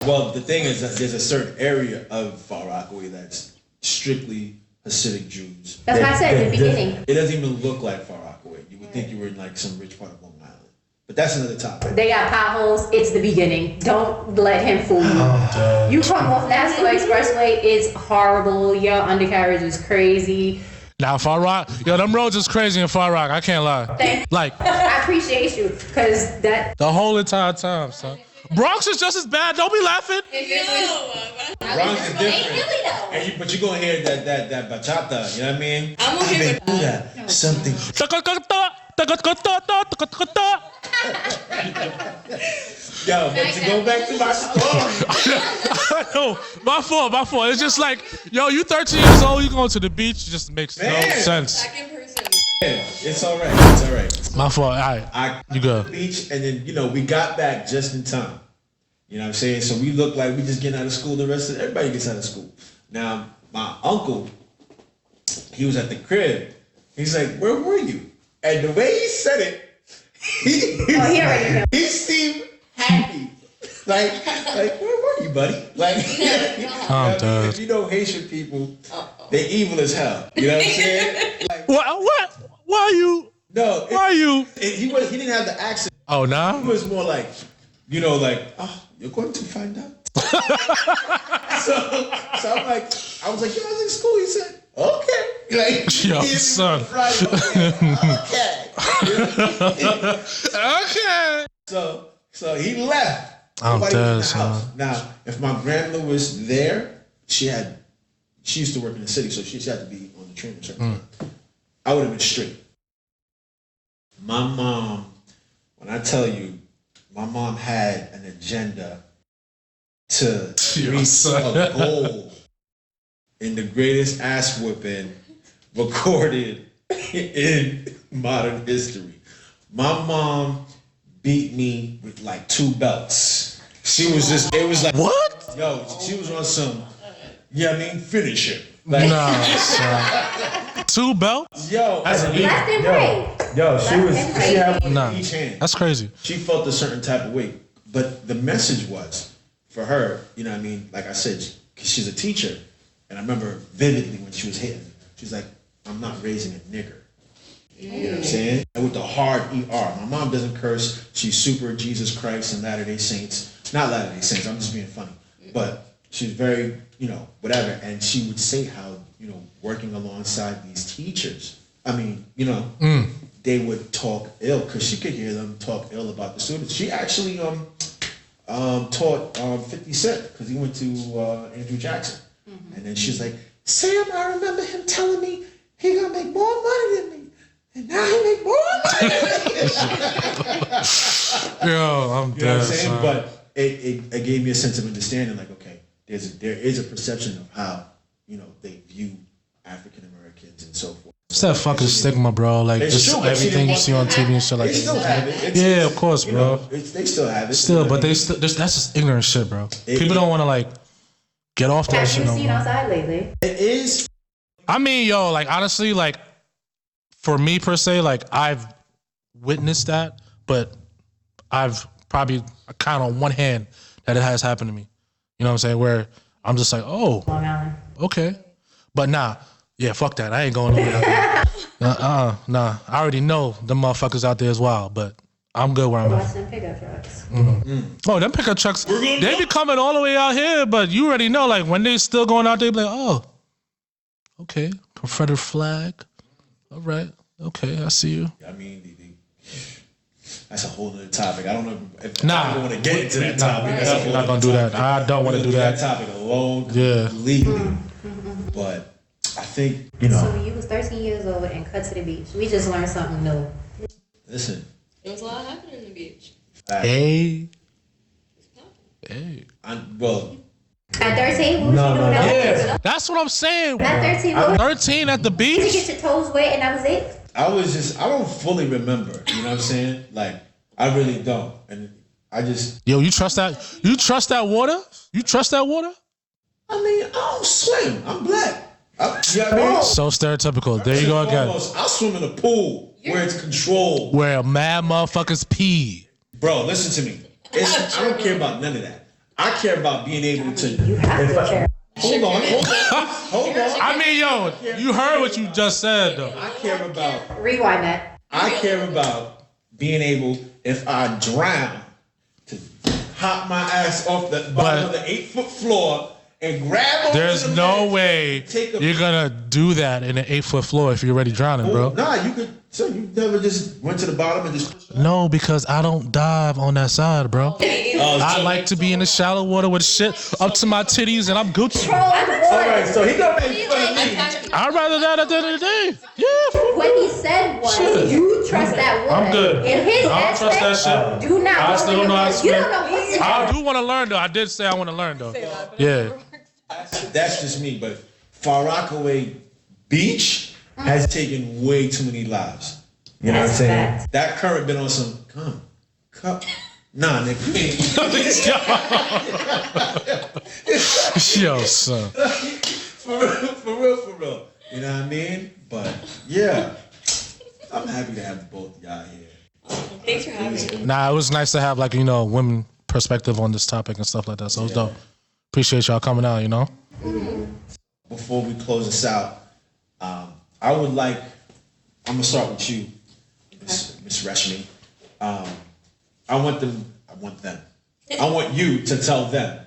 Well, the thing is that there's a certain area of Far Rockaway that's strictly Hasidic Jews. That's why I said the beginning. It doesn't even look like Far Rockaway. You would think you were in like some rich part of Long Island. But that's another topic. They got potholes. It's the beginning. Don't let him fool you. You come off National Expressway. It's horrible. Your undercarriage is crazy. Now Far Rock, yo, them roads is crazy in Far Rock. I can't lie. Like I appreciate you because that. the whole entire time, son. Bronx is just as bad. Don't be laughing. Bronx is different. But you're gonna hear that bachata, you know what I mean? I'm gonna hear do that. Something. Yo, but to go back to my story. No, my fault. It's just like, yo, you 13 years old, you going to the beach, just makes no sense. Back in person. It's all right. My fault. All right. You go. good. Beach, and then, we got back just in time. You know what I'm saying? So we look like we just getting out of school. The rest of everybody gets out of school. Now, my uncle, he was at the crib. He's like, where were you? And the way he said it, he seemed happy. Like, where were you, buddy? Like, if you know Haitian people, they evil as hell. You know what I'm saying? Like, what? Why you? No. Why you? He didn't have the accent. Oh, nah? He was more like, you're going to find out. so I'm like, I was like, yo, I was in school. He said, okay. Like, yo, son. Right, okay. Okay. So he left. I'm Nobody was in dead, the son. house. Now, if my grandmother was there, she used to work in the city, so she had to be on the train at a certain time. I would have been straight. My mom, when I tell you, my mom had an agenda to reach a goal in the greatest ass whooping recorded in modern history. My mom beat me with like 2 belts. It was like, what? Yo, she was on some, finish it. Like, Nah, son. 2 belts? Yo, she had each hand. That's crazy. She felt a certain type of way. But the message was, for her, like I said, she's a teacher. And I remember vividly when she was hitting, she's like, I'm not raising a nigger. You know what I'm saying? And with the hard ER. My mom doesn't curse. She's super Jesus Christ and Latter-day Saints. Not Latter-day Saints, I'm just being funny. But she's very, whatever. And she would say how, working alongside these teachers, they would talk ill because she could hear them talk ill about the students. She actually taught 50 Cent because he went to Andrew Jackson. And then she's like, Sam, I remember him telling me he gonna make more money than me. And now he make more money than me. Yo, I'm dead. You know what I'm saying? But it gave me a sense of understanding, like, okay, there is a perception of how, they view African Americans and so forth. It's that fucking stigma, bro. Like, just everything you see on TV and shit like that. They still have it. Yeah, of course, bro. They still have it. Still, but that's just ignorant shit, bro. People don't want to, like, get off that shit no more. Have you seen outside lately? It is. I mean, yo, like, honestly, like, for me per se, like, I've witnessed that, but I've probably count on one hand that it has happened to me. You know what I'm saying? Where I'm just like, oh, Long Island. okay. But nah, yeah, fuck that. I ain't going over there. Nah. I already know the motherfuckers out there as well, but I'm good where I'm at. Some pickup trucks. Oh, them pickup trucks, they be coming all the way out here, but you already know, like, when they still going out there, be like, oh, okay, Confederate flag. All right, okay, I see you. I mean, that's a whole other topic. I don't know if Nah. I want to get into that topic. That's a whole We're not other gonna do that. topic. I don't want to do that. topic alone, Yeah. legally. But I think, So you was 13 years old and cut to the beach. We just learned something new. listen. There was a lot happening on the beach. Hey. Well, At 13, what was you doing at yeah. That's what I'm saying. At 13, what was 13 at the you beach? get your toes wet and that was it? I don't fully remember. You know what I'm saying? Like, I really don't. And I just, Yo, you trust that? You trust that water? You trust that water? I mean, I don't swim. I'm black. You know what I mean? So stereotypical. There you go again. I swim in a pool where it's controlled. Where mad motherfuckers pee. Bro, listen to me. I don't care about none of that. I care about being able to. You have to care. Hold on. I mean, yo, you heard what you just said, though. I care about. Rewind that. I care about being able, if I drown, to hop my ass off the bottom of the 8-foot floor and grab onto There's the no ledge, way take a- you're gonna do that in an 8-foot floor if you're already drowning, bro. Nah, you could. So you never just went to the bottom and just. No, because I don't dive on that side, bro. I like to be in the shallow water with shit up to my titties and I'm Gucci. All right, so he gonna make fun of me. I'd rather that at the end of the day. Yeah. What he said was, Shit. you trust that water. I'm good. In his I don't trust aspect, that shit. do not. I still don't know how to You swim. don't know what to I do want to learn, though. I did say I want to learn, though. Yeah. That's just me, but Far Rockaway Beach has taken way too many lives. You know what I'm That's saying? fact. That current been on some come. Nah, nigga. Yo, son. For real. You know what I mean? But yeah, I'm happy to have both y'all here. Thanks for having me. Nah, it was nice to have, like, you know, women perspective on this topic and stuff like that. So it was dope. Appreciate y'all coming out, you know? Before we close this out, I would like, I'm gonna start with you, Miss Reshmi. I want you to tell them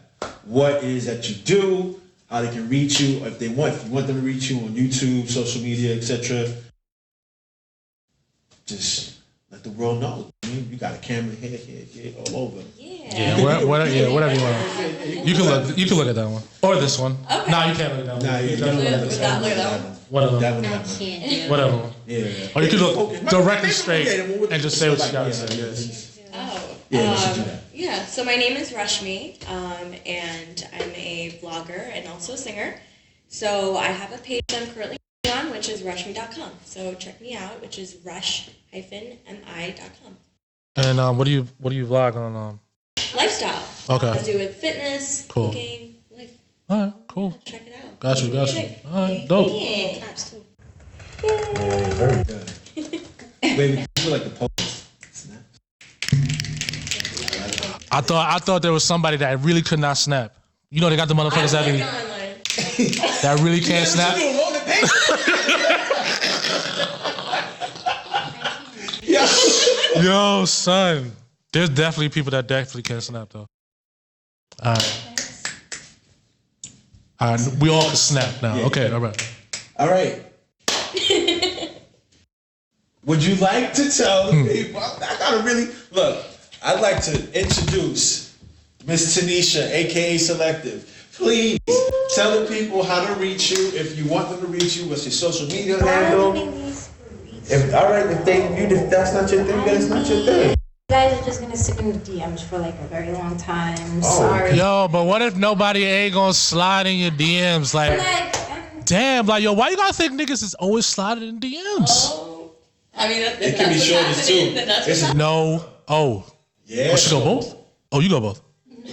what it is that you do, how they can reach you, if you want them to reach you on YouTube, social media, etc. Just let the world know. I mean, you got a camera here, all over. Yeah, whatever you want. You can look at that one. Or this one. Okay. Nah, you can't look at that one. Nah, you gotta can't look at look this at one. that one. Whatever. That one. Whatever. Yeah. Or you can look Okay. directly Maybe straight and just say what you gotta say. Yeah, let's do that. Yeah, so my name is Reshmi, and I'm a vlogger and also a singer. So I have a page I'm currently on, which is reshmi.com. So check me out, which is resh-mi.com. And what do you vlog on? Lifestyle. Okay. I do with fitness, Cool. cooking, life. All right, cool. Check it out. Got you. All right, dope. Yeah. Yeah, very good. Baby, you feel like the post. Snap. I thought there was somebody that really could not snap. You know they got the motherfuckers that really can't snap. Yo, son. There's definitely people that definitely can't snap though. All right, we all can snap now. Okay, all right. All right. Would you like to tell the people? I gotta really look. I'd like to introduce Miss Tanisha, aka Selective. Please tell the people how to reach you. If you want them to reach you, what's your social media handle? If that's not your thing, then it's not your thing. You guys are just gonna sit in the DMs for like a very long time. Oh. Sorry. Yo, but what if nobody ain't gonna slide in your DMs? Like, damn, like, yo, why you gotta think niggas is always sliding in DMs? Oh, I mean, It can be shortest too. No. Oh. Yeah. Oh, she go both? Oh, you go both.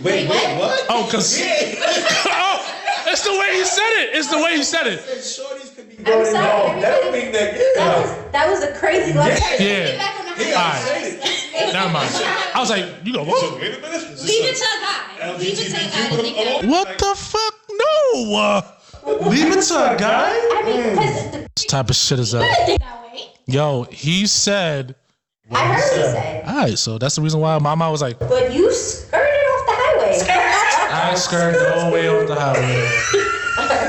Wait, what? Oh, cause oh, it's the way he said it. It's the way he said it. Shorties could be I'm going sorry, involved. That would mean that, That was a crazy love. Yeah. Get back on the He mic. gotta say it. Never mind. I was like, you go both? Wait a minute. Leave it to a guy. Leave it to a guy to think that. What the fuck? No. Leave it to a guy? I mean, because This type of shit is that? Yo, he said. I heard what he said. All right, so that's the reason why my mom was like, But you skirted off the highway. I ain't skirting no way off the highway.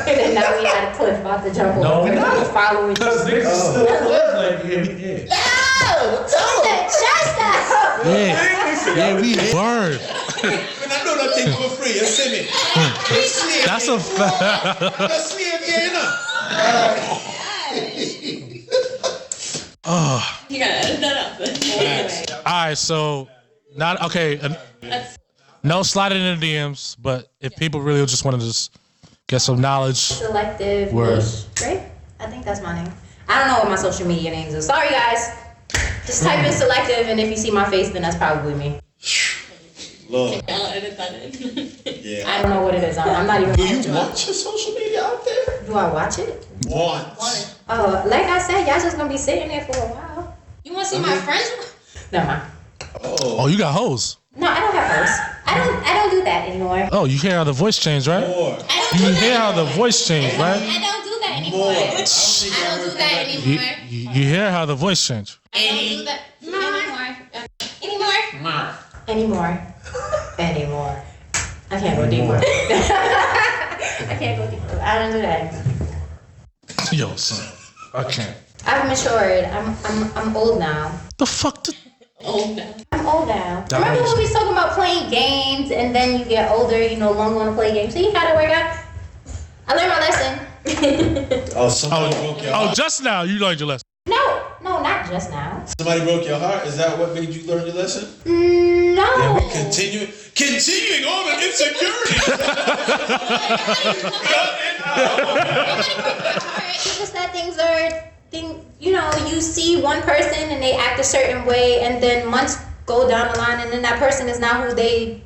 And now we had a cliff about to jump No, over. we not. He's following. Because niggas still like, No! Shut up! yeah, we word. Man, I know that thing for free. You see me? That's a fact. That's me again. You gotta edit that out. Anyway. All right, so not okay. No sliding in the DMs, but if people really just want to just get some knowledge, Selective. Word. Right? I think that's my name. I don't know what my social media names are. Sorry, guys. Just type in Selective, and if you see my face, then that's probably me. Lord. I'll edit that in. Yeah. I don't know what it is. I'm not even. Do you watch your social media out there? Do I watch it? Once. Oh, like I said, y'all just gonna be sitting there for a while. You wanna see my friends? Never mind. oh, you got hoes. No, I don't have those. I don't do that anymore. Oh, you hear how the voice changed, right? More. You hear how the voice changed, right? I don't do that anymore. More. I don't do that You, anymore. you hear how the voice changed. I don't do that anymore. Anymore. I can't go deeper. I can't go deeper. I don't do that. Yo, son, I can't. I've matured. I'm old now. The fuck? Old now. I'm old now. That Remember is- when we was talking about playing games and then you get older, you no longer want to play games? See how that work out? I learned my lesson. Oh, somebody broke your Oh, heart. just now you learned your lesson. No, not just now. Somebody broke your heart? Is that what made you learn your lesson? No. Yeah, we continuing on with insecurity. It's just that you see one person and they act a certain way, and then months go down the line, and then that person is not who they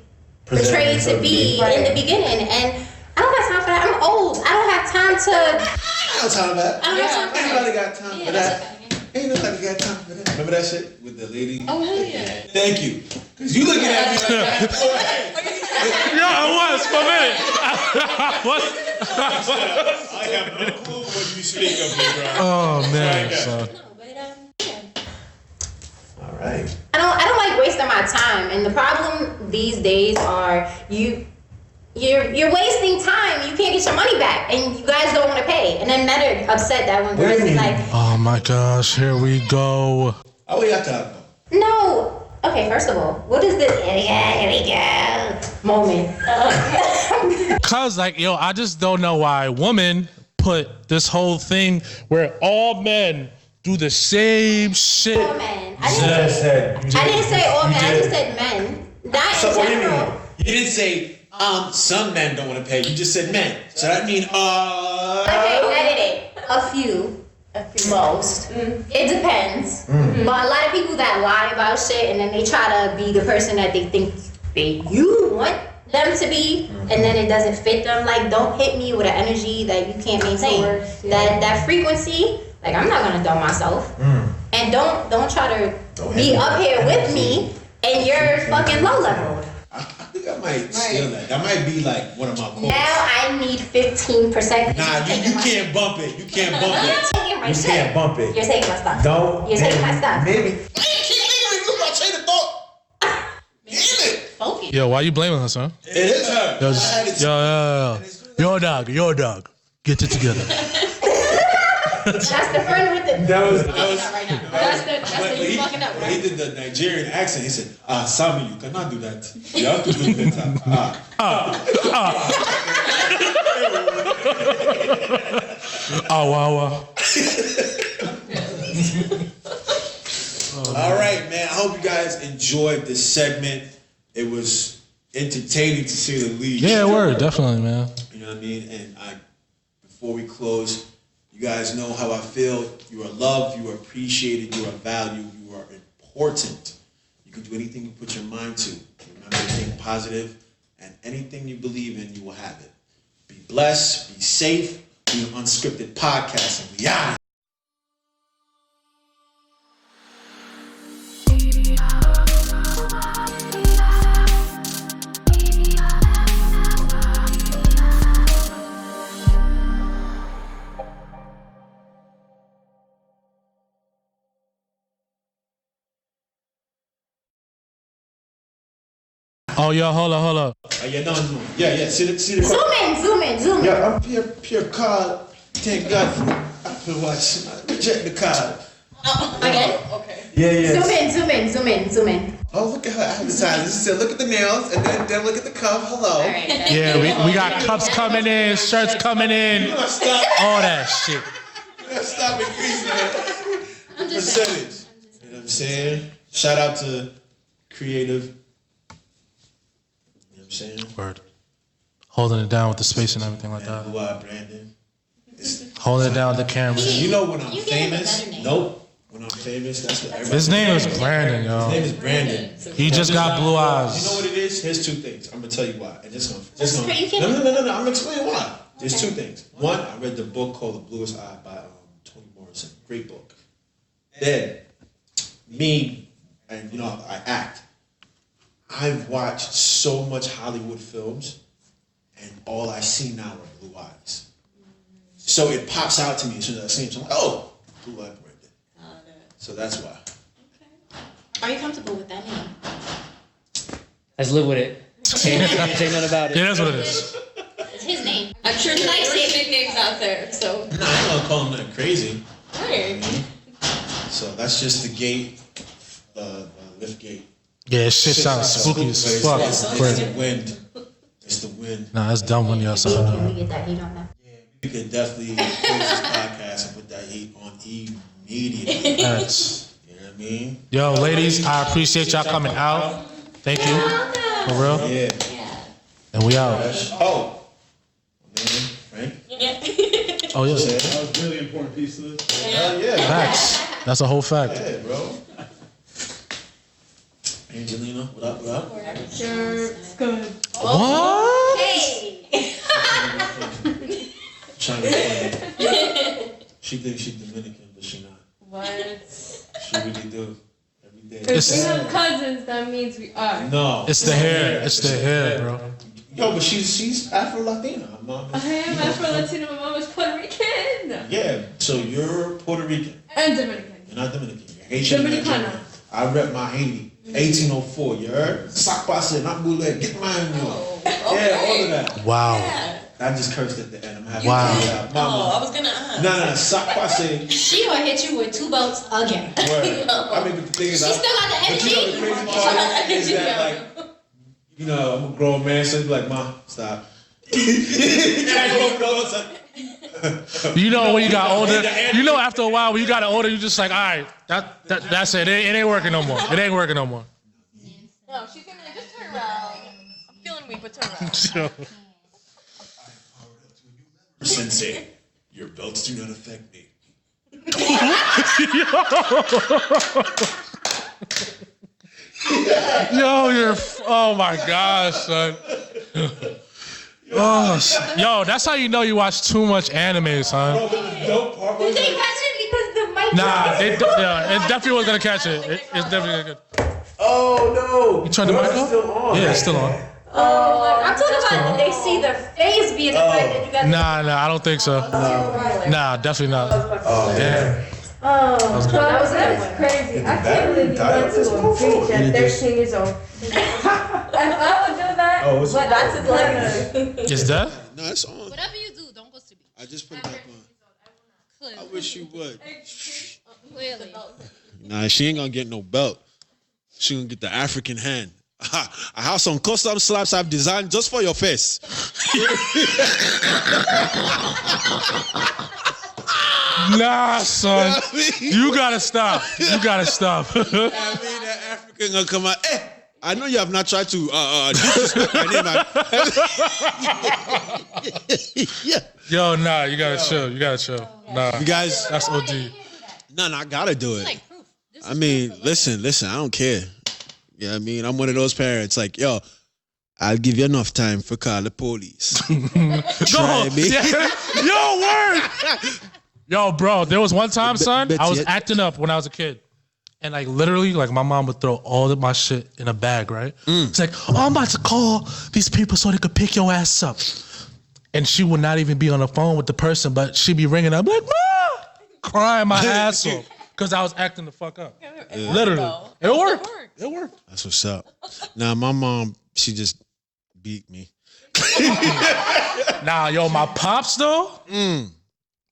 portrayed to be in the beginning. And I don't have time for that. I'm old. I don't have time to. I don't time for that. I don't have time for Anybody that. got time for that? Ain't nobody got time for that. Remember that shit with the lady? Oh, hell yeah. Thank you. Cause you looking at me like that. Yeah, I was for a minute. What? I have no clue what you speak of, me, bro. Oh man, son. All right. I don't like wasting my time, and the problem these days are you're wasting time. You can't get your money back, and you guys don't want to pay. And then men are upset that when girls is like, Oh my gosh, here we go. Oh, we got time. no. Okay, first of all, what is this? Here we go moment? Cause like yo, I just don't know why women put this whole thing where all men do the same shit. All men. I didn't say all men. I just said men. Not So in what do you general. mean? You didn't say some men don't want to pay. You just said men. So that means Okay, edit it. A few. Most. It depends. But a lot of people that lie about shit and then they try to be the person that they think you want them to be, and then it doesn't fit them. Like, don't hit me with an energy that you can't maintain. That frequency, like, I'm not gonna dumb myself. And don't try to be up here with me and you're fucking low level. I think I might steal that. That might be like one of my quotes. Now I need 15%. Nah, you can't bump it. You can't bump You're it. taking my You shit. can't bump it. You're taking my stuff. Don't. You're taking my stuff. Maybe. Look at my train of thought. Damn it. Focus. Yo, why you blaming us, huh? It is her. Yo, I had it- Your dog. Get it together. That's the friend with the. That was. That's the you fucking up, When right? he did the Nigerian accent, he said, Sami, you cannot do that. You have to do it better. Wow. All right, man. I hope you guys enjoyed this segment. It was entertaining to say the least. Yeah, word, definitely, man. You know what I mean? And before we close, you guys know how I feel. You are loved, you are appreciated, you are valued, you are important. You can do anything you put your mind to. Remember to think positive, and anything you believe in, you will have it. Be blessed, be safe, be an Unscripted Podcast, and we out. Oh, yo, hold up. Yeah, no. Yeah. See the Zoom in. Yeah, I'm pure card. Thank God for Apple Watch. Reject the card. Again? Okay. Yeah. Zoom in. Oh, look at her advertising. She said, look at the nails, and then look at the cup. Hello. All right. Yeah, we got cups coming in, shirts coming in, You gotta stop. all that shit. You gotta stop increasing that percentage. You know what I'm saying? Shout out to Creative. You know what I'm saying? Word. Holding it down with the space and everything like that. Blue Eye Brandon. Holding it down with the camera. You know when I'm You gave him a famous? better name. Nope. When I'm famous, that's what everybody. His name is Brandon, His yo. name is Brandon. He just got blue You know eyes. what it is? Here's two things. I'm gonna tell you why. And just gonna. You can- No. I'm gonna explain why. There's two things. One, I read the book called The Bluest Eye by Toni Morrison. Great book. Then, me, and I act. I've watched so much Hollywood films, and all I see now are blue eyes. So it pops out to me as soon as I see him. So I'm like, oh, blue eye Brandon. So that's why. Are you comfortable with that name? Let's live with it. Can't say nothing about it. Yeah, that's what it is. It's his name. I'm sure He there likes are it. nicknames out there, so. No, I ain't gonna call him nothing crazy. Right. So that's just the gate, lift gate. Yeah, shit sounds spooky as fuck. It's Crazy. the wind. It's the wind. Nah, that's dumb when you're outside. Can though. we get that heat on now? You could definitely close this podcast and put that heat on immediately. That's. You know what I mean? Yo, ladies, I appreciate y'all coming out. Thank you. For real. Yeah. And we out. Oh. Man, Frank? Oh, yeah. Said, That was a really important piece to this. hell yeah. Facts. That's a whole fact. Yeah, bro. Angelina, what up? Sure. Good. What? Hey! Trying to play. She thinks she's Dominican, but she not. What? She really do. Every day. If we have cousins, that means we are. No. It's the hair. It's the hair, bro. Yo, but she's Afro-Latina. I am Afro-Latino, my mom is Puerto Rican. Yeah, so you're Puerto Rican. And Dominican. You're not Dominican. You're Haitian. Dominicana. I rep my Haiti. 1804, you heard? Sakpase, not boule, get mine, yo. Yeah, all of that. Wow. I just cursed at the end. I'm happy. Wow. Yeah, mama. was gonna ask. No, Sakpase. She gonna hit you with 2 belts again. Word. I mean, but the thing is, She still got the but you know energy. the crazy part is that, like, I'm a grown man, so you be like, Ma, stop. You know when you got older, you know after a while when you got older, you just like, all right, that's it. It ain't working no more. It ain't working no more. No, she's gonna be like, just turn around. I'm feeling weak, but turn around. So, Sensei, your belts do not affect me. yo, oh my gosh, son. Yo, that's how you know you watch too much anime, son. Did they catch it because the mic? Nah, it definitely was gonna catch it. It's definitely gonna catch it. Oh, no. You turned the mic off? Yeah, it's still on. I'm talking about they see the face being the fact that you got Nah, I don't think so. Nah, definitely not. Oh, Yeah. That was crazy. I can't believe you went to a beach at 13 years old. If I would do that, Oh, it's but that's a like Is that? No, it's on. Whatever you do, don't go to the beach. I just put it back on. I wish you would. Clearly. Nah, she ain't gonna get no belt. She gonna get the African hand. I have some custom slaps I've designed just for your face. Nah, son. You gotta stop. You gotta stop. I mean, that African gonna come out. Hey, I know you have not tried to disrespect my name. Yeah. Yo, nah, you gotta chill. You gotta chill. Nah, You guys, that's OD. no, I gotta do it. Like proof. This I is mean, proof. listen, I don't care. You know what I mean? I'm one of those parents like, yo, I'll give you enough time for call the police. Try me. Yeah. Yo, word. Yo, bro, there was one time, son, I was acting up when I was a kid. And like literally, like my mom would throw all of my shit in a bag, right? It's like, oh, I'm about to call these people so they could pick your ass up. And she would not even be on the phone with the person, but she'd be ringing up like, Ma! Crying my ass off. Because I was acting the fuck up. Literally. It worked. It worked. That's what's up. Now, my mom, She just beat me. Nah, yo, my pops though.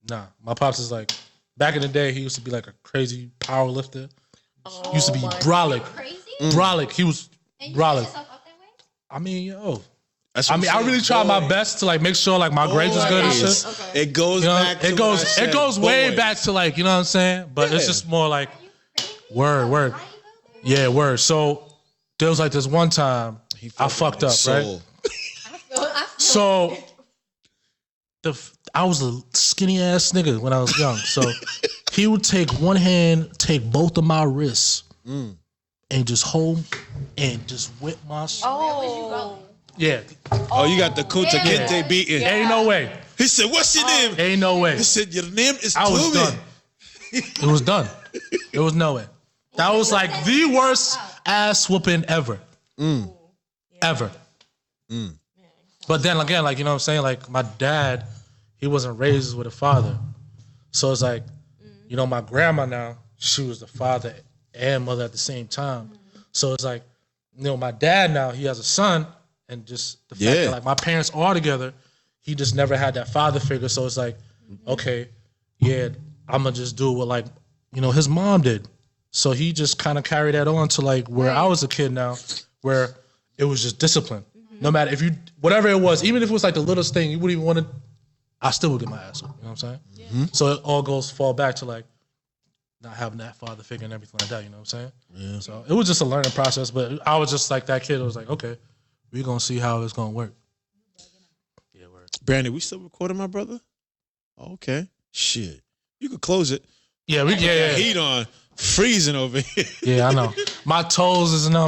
Nah, my pops is like back in the day. He used to be like a crazy power lifter. Used to be brolic. Crazy? Brolic. He was And you brolic. set yourself up that way? I mean, yo. That's I what mean, I'm I really saying, try my boy. best to like make sure like my grades is good and shit. Okay. It goes You know, back. To it goes what I said, it goes way boys. back to like, you know what I'm saying? But it's Yeah. just more like Crazy? word. Bodybuilder? Yeah, word. So there was like this one time He I fucking fucked my up, right? soul. I feel So I was a skinny ass nigga when I was young. So he would take one hand, take both of my wrists, and just hold and just whip my shit. Oh. Yeah. Oh, you got the Kunta Kinte beating. Ain't no way. He said, "What's your name?" Ain't no way. He said, "Your name is I was Tumi." done. It was done. There was no way. That was like the worst ass whooping ever. Ever. But then again, like, you know what I'm saying? Like, my dad, he wasn't raised with a father. So it's like, you know, my grandma now, she was the father and mother at the same time. So it's like, you know, my dad now, he has a son, and just the fact that like my parents are together, he just never had that father figure. So it's like, okay, yeah, I'm gonna just do what like, you know, his mom did. So he just kind of carried that on to like where I was a kid now, where it was just discipline. No matter if you, whatever it was, even if it was like the littlest thing, you wouldn't even want to, I still would get my ass whooped. You know what I'm saying? So it all fall back to like not having that father figure and everything like that. You know what I'm saying? Yeah. So it was just a learning process, but I was just like that kid. I was like, okay, we're gonna see how it's gonna work. Yeah, word. Brandon, we still recording, my brother? Okay. Shit. You could close it. Yeah, yeah. Heat on. Freezing over here. Yeah, I know. My toes is numb.